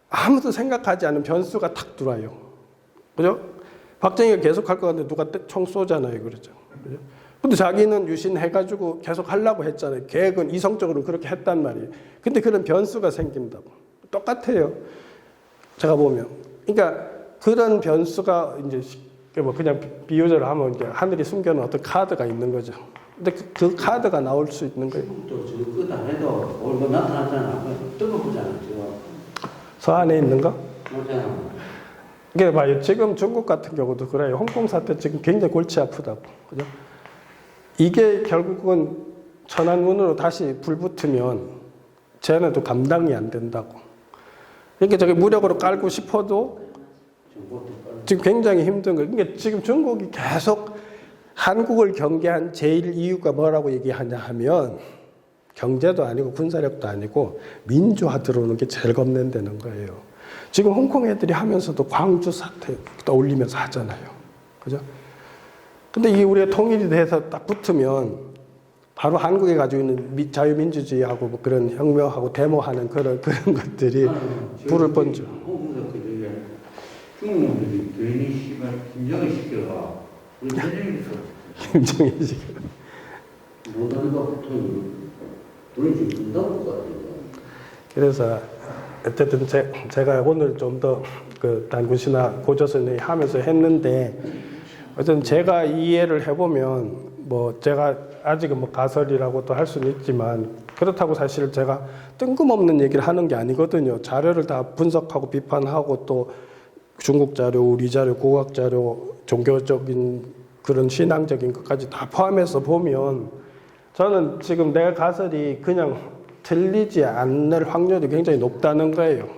아무도 생각하지 않은 변수가 탁 들어와요. 그죠? 박정희가 계속 할 것 같은데 누가 총 쏘잖아요. 그렇죠? 그죠? 근데 자기는 유신해가지고 계속 하려고 했잖아요. 계획은 이성적으로 그렇게 했단 말이에요. 근데 그런 변수가 생긴다고. 똑같아요. 제가 보면. 그러니까 그런 변수가 이제 뭐 그냥 비유적으로 하면 이제 하늘이 숨겨놓은 어떤 카드가 있는 거죠. 근데 그 카드가 나올 수 있는 거예요. 또 지금 끝 안 해도 오늘 나타나잖아. 뜨겁잖아 지금. 서 안에 있는 거? 맞잖아. 이게 봐요. 지금 중국 같은 경우도 그래요. 홍콩 사태 지금 굉장히 골치 아프다고. 그죠? 이게 결국은 천안문으로 다시 불붙으면 쟤네도 감당이 안 된다고. 이렇게 저기 무력으로 깔고 싶어도 지금 굉장히 힘든 거예요. 그러니까 지금 중국이 계속 한국을 경계한 제일 이유가 뭐라고 얘기하냐 하면 경제도 아니고 군사력도 아니고 민주화 들어오는 게 제일 겁낸다는 거예요. 지금 홍콩 애들이 하면서도 광주 사태 떠올리면서 하잖아요. 그죠? 근데 이게 우리가 통일이 돼서 딱 붙으면 바로 한국에 가지고 있는 자유민주주의하고 뭐 그런 혁명하고 데모하는 그런 것들이 불을 번져. 중국놈들이 괜히 씨발 김정일 시켜가 우리 대전에서 김정일 씨가. 못하는 것부터 돈이 좀 준다는 것 같아요. 그래서 어쨌든 제가 오늘 좀 더 그 단군시나 고조선에 하면서 했는데 어쨌든 제가 이해를 해보면 뭐 제가 아직은 뭐 가설이라고도 할 수는 있지만 그렇다고 사실 제가 뜬금없는 얘기를 하는 게 아니거든요. 자료를 다 분석하고 비판하고 또 중국 자료, 우리 자료, 고각 자료, 종교적인 그런 신앙적인 것까지 다 포함해서 보면 저는 지금 내 가설이 그냥 틀리지 않을 확률이 굉장히 높다는 거예요.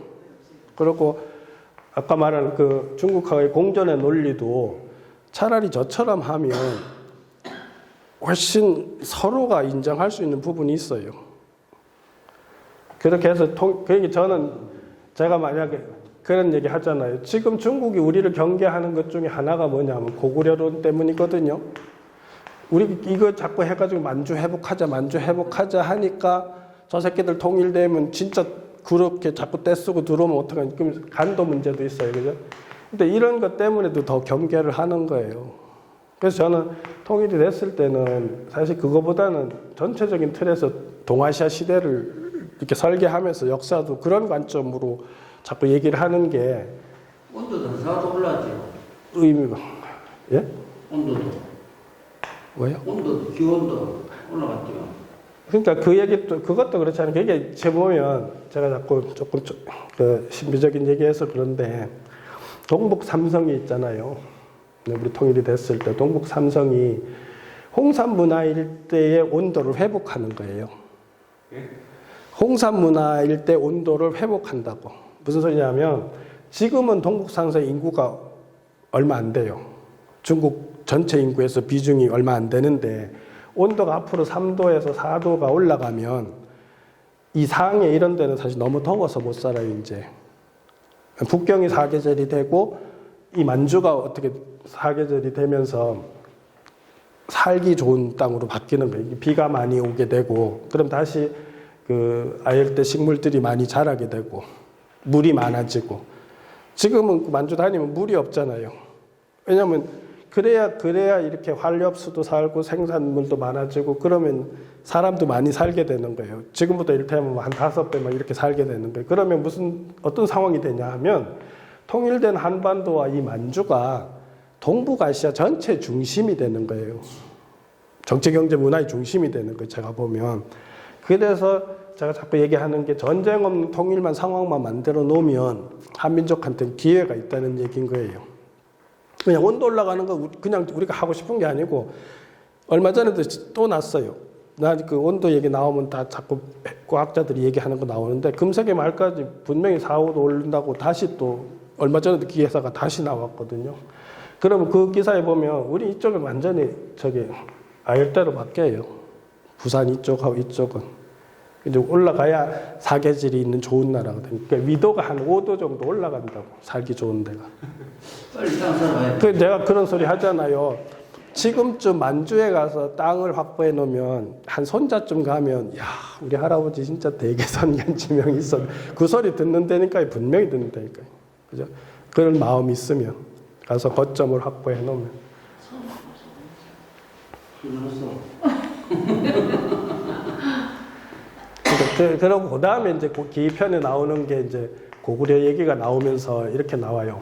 그리고 아까 말한 그 중국하고의 공존의 논리도 차라리 저처럼 하면 훨씬 서로가 인정할 수 있는 부분이 있어요. 그렇게 해서 그러니까 저는 제가 만약에 그런 얘기 하잖아요. 지금 중국이 우리를 경계하는 것 중에 하나가 뭐냐면 고구려론 때문이거든요. 우리 이거 자꾸 해가지고 만주 회복하자 하니까 저 새끼들 통일되면 진짜 그렇게 자꾸 떼쓰고 들어오면 어떡하냐. 그럼 간도 문제도 있어요. 그죠? 근데 이런 것 때문에도 더 경계를 하는 거예요. 그래서 저는 통일이 됐을 때는 사실 그거보다는 전체적인 틀에서 동아시아 시대를 이렇게 설계하면서 역사도 그런 관점으로 자꾸 얘기를 하는 게 온도도 한 4도 올랐죠. 의미가 예? 온도도. 뭐요? 온도, 기온도 올라갔죠. 그러니까 그 얘기도 그것도 그렇잖아요. 그게 제 보면 제가 자꾸 조금 그 신비적인 얘기해서 그런데 동북 삼성이 있잖아요. 우리 통일이 됐을 때 동북 삼성이 홍산 문화 일대의 온도를 회복하는 거예요. 홍산 문화 일대 온도를 회복한다고. 무슨 소리냐면 지금은 동북 삼성 인구가 얼마 안 돼요. 중국 전체 인구에서 비중이 얼마 안 되는데 온도가 앞으로 3도에서 4도가 올라가면 이 상해 이런 데는 사실 너무 더워서 못 살아요, 이제. 북경이 사계절이 되고 이 만주가 어떻게 사계절이 되면서 살기 좋은 땅으로 바뀌는 거예요. 비가 많이 오게 되고 그럼 다시 그 아열대 식물들이 많이 자라게 되고 물이 많아지고 지금은 만주 다니면 물이 없잖아요. 왜냐하면 그래야 이렇게 활력수도 살고 생산물도 많아지고 그러면 사람도 많이 살게 되는 거예요. 지금부터 이를테면 한 5배 막 이렇게 살게 되는 거예요. 그러면 어떤 상황이 되냐 하면 통일된 한반도와 이 만주가 동북아시아 전체 중심이 되는 거예요. 정치, 경제, 문화의 중심이 되는 거예요. 제가 보면. 그래서 제가 자꾸 얘기하는 게 전쟁 없는 통일만 상황만 만들어 놓으면 한민족한테는 기회가 있다는 얘기인 거예요. 그냥 온도 올라가는 거 그냥 우리가 하고 싶은 게 아니고 얼마 전에도 또 났어요. 나 그 온도 얘기 나오면 다 자꾸 과학자들이 얘기하는 거 나오는데 금세기 말까지 분명히 4, 5도 오른다고 다시 또 얼마 전에도 기사가 다시 나왔거든요. 그러면 그 기사에 보면 우리 이쪽은 완전히 아열대로 바뀌어요. 부산 이쪽하고 이쪽은. 이제 올라가야 사계절이 있는 좋은 나라거든요. 그러니까 위도가 한 5도 정도 올라간다고 살기 좋은 데가. 빨리 땅 살아야 그 내가 그런 소리 하잖아요. 지금쯤 만주에 가서 땅을 확보해 놓으면 한 손자쯤 가면 야 우리 할아버지 진짜 되게 선견지명이 있어. 그 소리 듣는다니까요. 분명히 듣는다니까요. 그죠? 그런 마음이 있으면 가서 거점을 확보해 놓으면. 그러고 그 다음에 이제 기편에 나오는 게 이제 고구려 얘기가 나오면서 이렇게 나와요.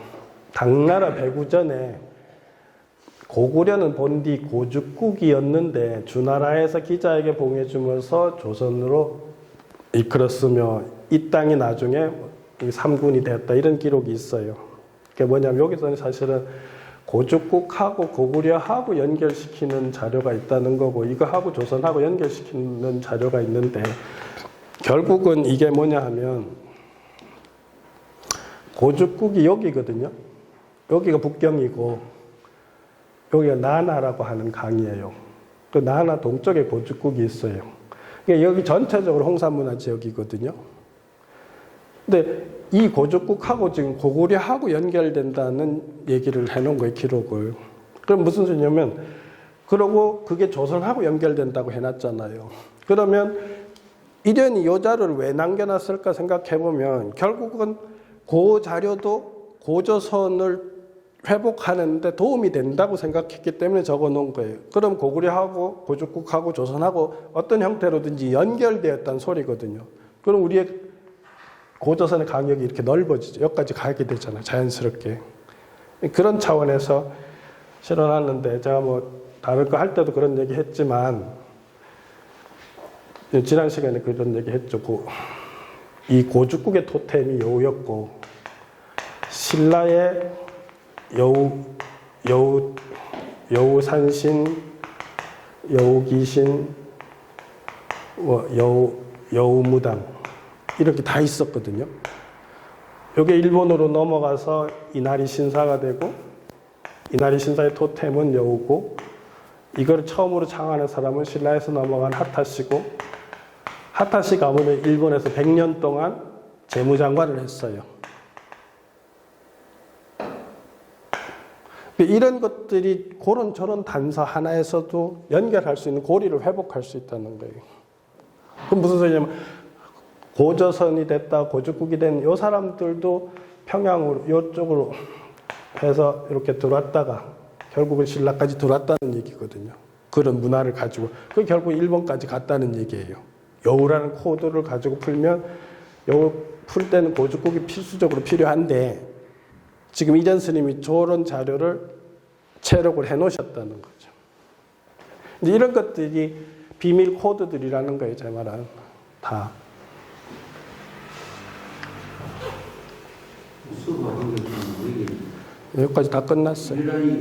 당나라 배구전에 고구려는 본디 고죽국이었는데 주나라에서 기자에게 봉해주면서 조선으로 이끌었으며 이 땅이 나중에 삼군이 되었다 이런 기록이 있어요. 그게 뭐냐면 여기서는 사실은 고죽국하고 고구려하고 연결시키는 자료가 있다는 거고 이거하고 조선하고 연결시키는 자료가 있는데 결국은 이게 뭐냐 하면 고죽국이 여기거든요. 여기가 북경이고 여기가 나나라고 하는 강이에요. 그 나나 동쪽에 고죽국이 있어요. 그러니까 여기 전체적으로 홍산문화 지역이거든요. 근데 이 고족국하고 지금 고구려하고 연결된다는 얘기를 해놓은 거예요, 기록을. 그럼 무슨 소리냐면, 그러고 그게 조선하고 연결된다고 해놨잖아요. 그러면 이련이 이 자료를 왜 남겨놨을까 생각해보면 결국은 그 자료도 고조선을 회복하는데 도움이 된다고 생각했기 때문에 적어놓은 거예요. 그럼 고구려하고 고족국하고 조선하고 어떤 형태로든지 연결되었다는 소리거든요. 그럼 우리의 고조선의 강역이 이렇게 넓어지죠. 여기까지 가게 되잖아요. 자연스럽게. 그런 차원에서 실어놨는데 제가 뭐 다를 거 할 때도 그런 얘기 했지만 지난 시간에 그런 얘기 했죠. 이 고죽국의 토템이 여우였고 신라의 여우산신, 여우귀신, 여우무당 이렇게 다 있었거든요. 이게 일본으로 넘어가서 이나리 신사가 되고 이나리 신사의 토템은 여우고 이걸 처음으로 창안한 사람은 신라에서 넘어간 하타시고 하타시 가문은 일본에서 100년 동안 재무장관을 했어요. 이런 것들이 그런 저런 단서 하나에서도 연결할 수 있는 고리를 회복할 수 있다는 거예요. 그럼 무슨 소리냐면 고조선이 됐다 고죽국이 된 이 사람들도 평양으로 이쪽으로 해서 이렇게 들어왔다가 결국은 신라까지 들어왔다는 얘기거든요. 그런 문화를 가지고 그 결국 일본까지 갔다는 얘기예요. 여우라는 코드를 가지고 풀면 여우 풀 때는 고죽국이 필수적으로 필요한데 지금 이전 스님이 저런 자료를 체록을 해놓으셨다는 거죠. 이제 이런 것들이 비밀 코드들이라는 거예요. 제 말은 다. 수업하는 게 우리 여기까지 다 끝났어요. 인간이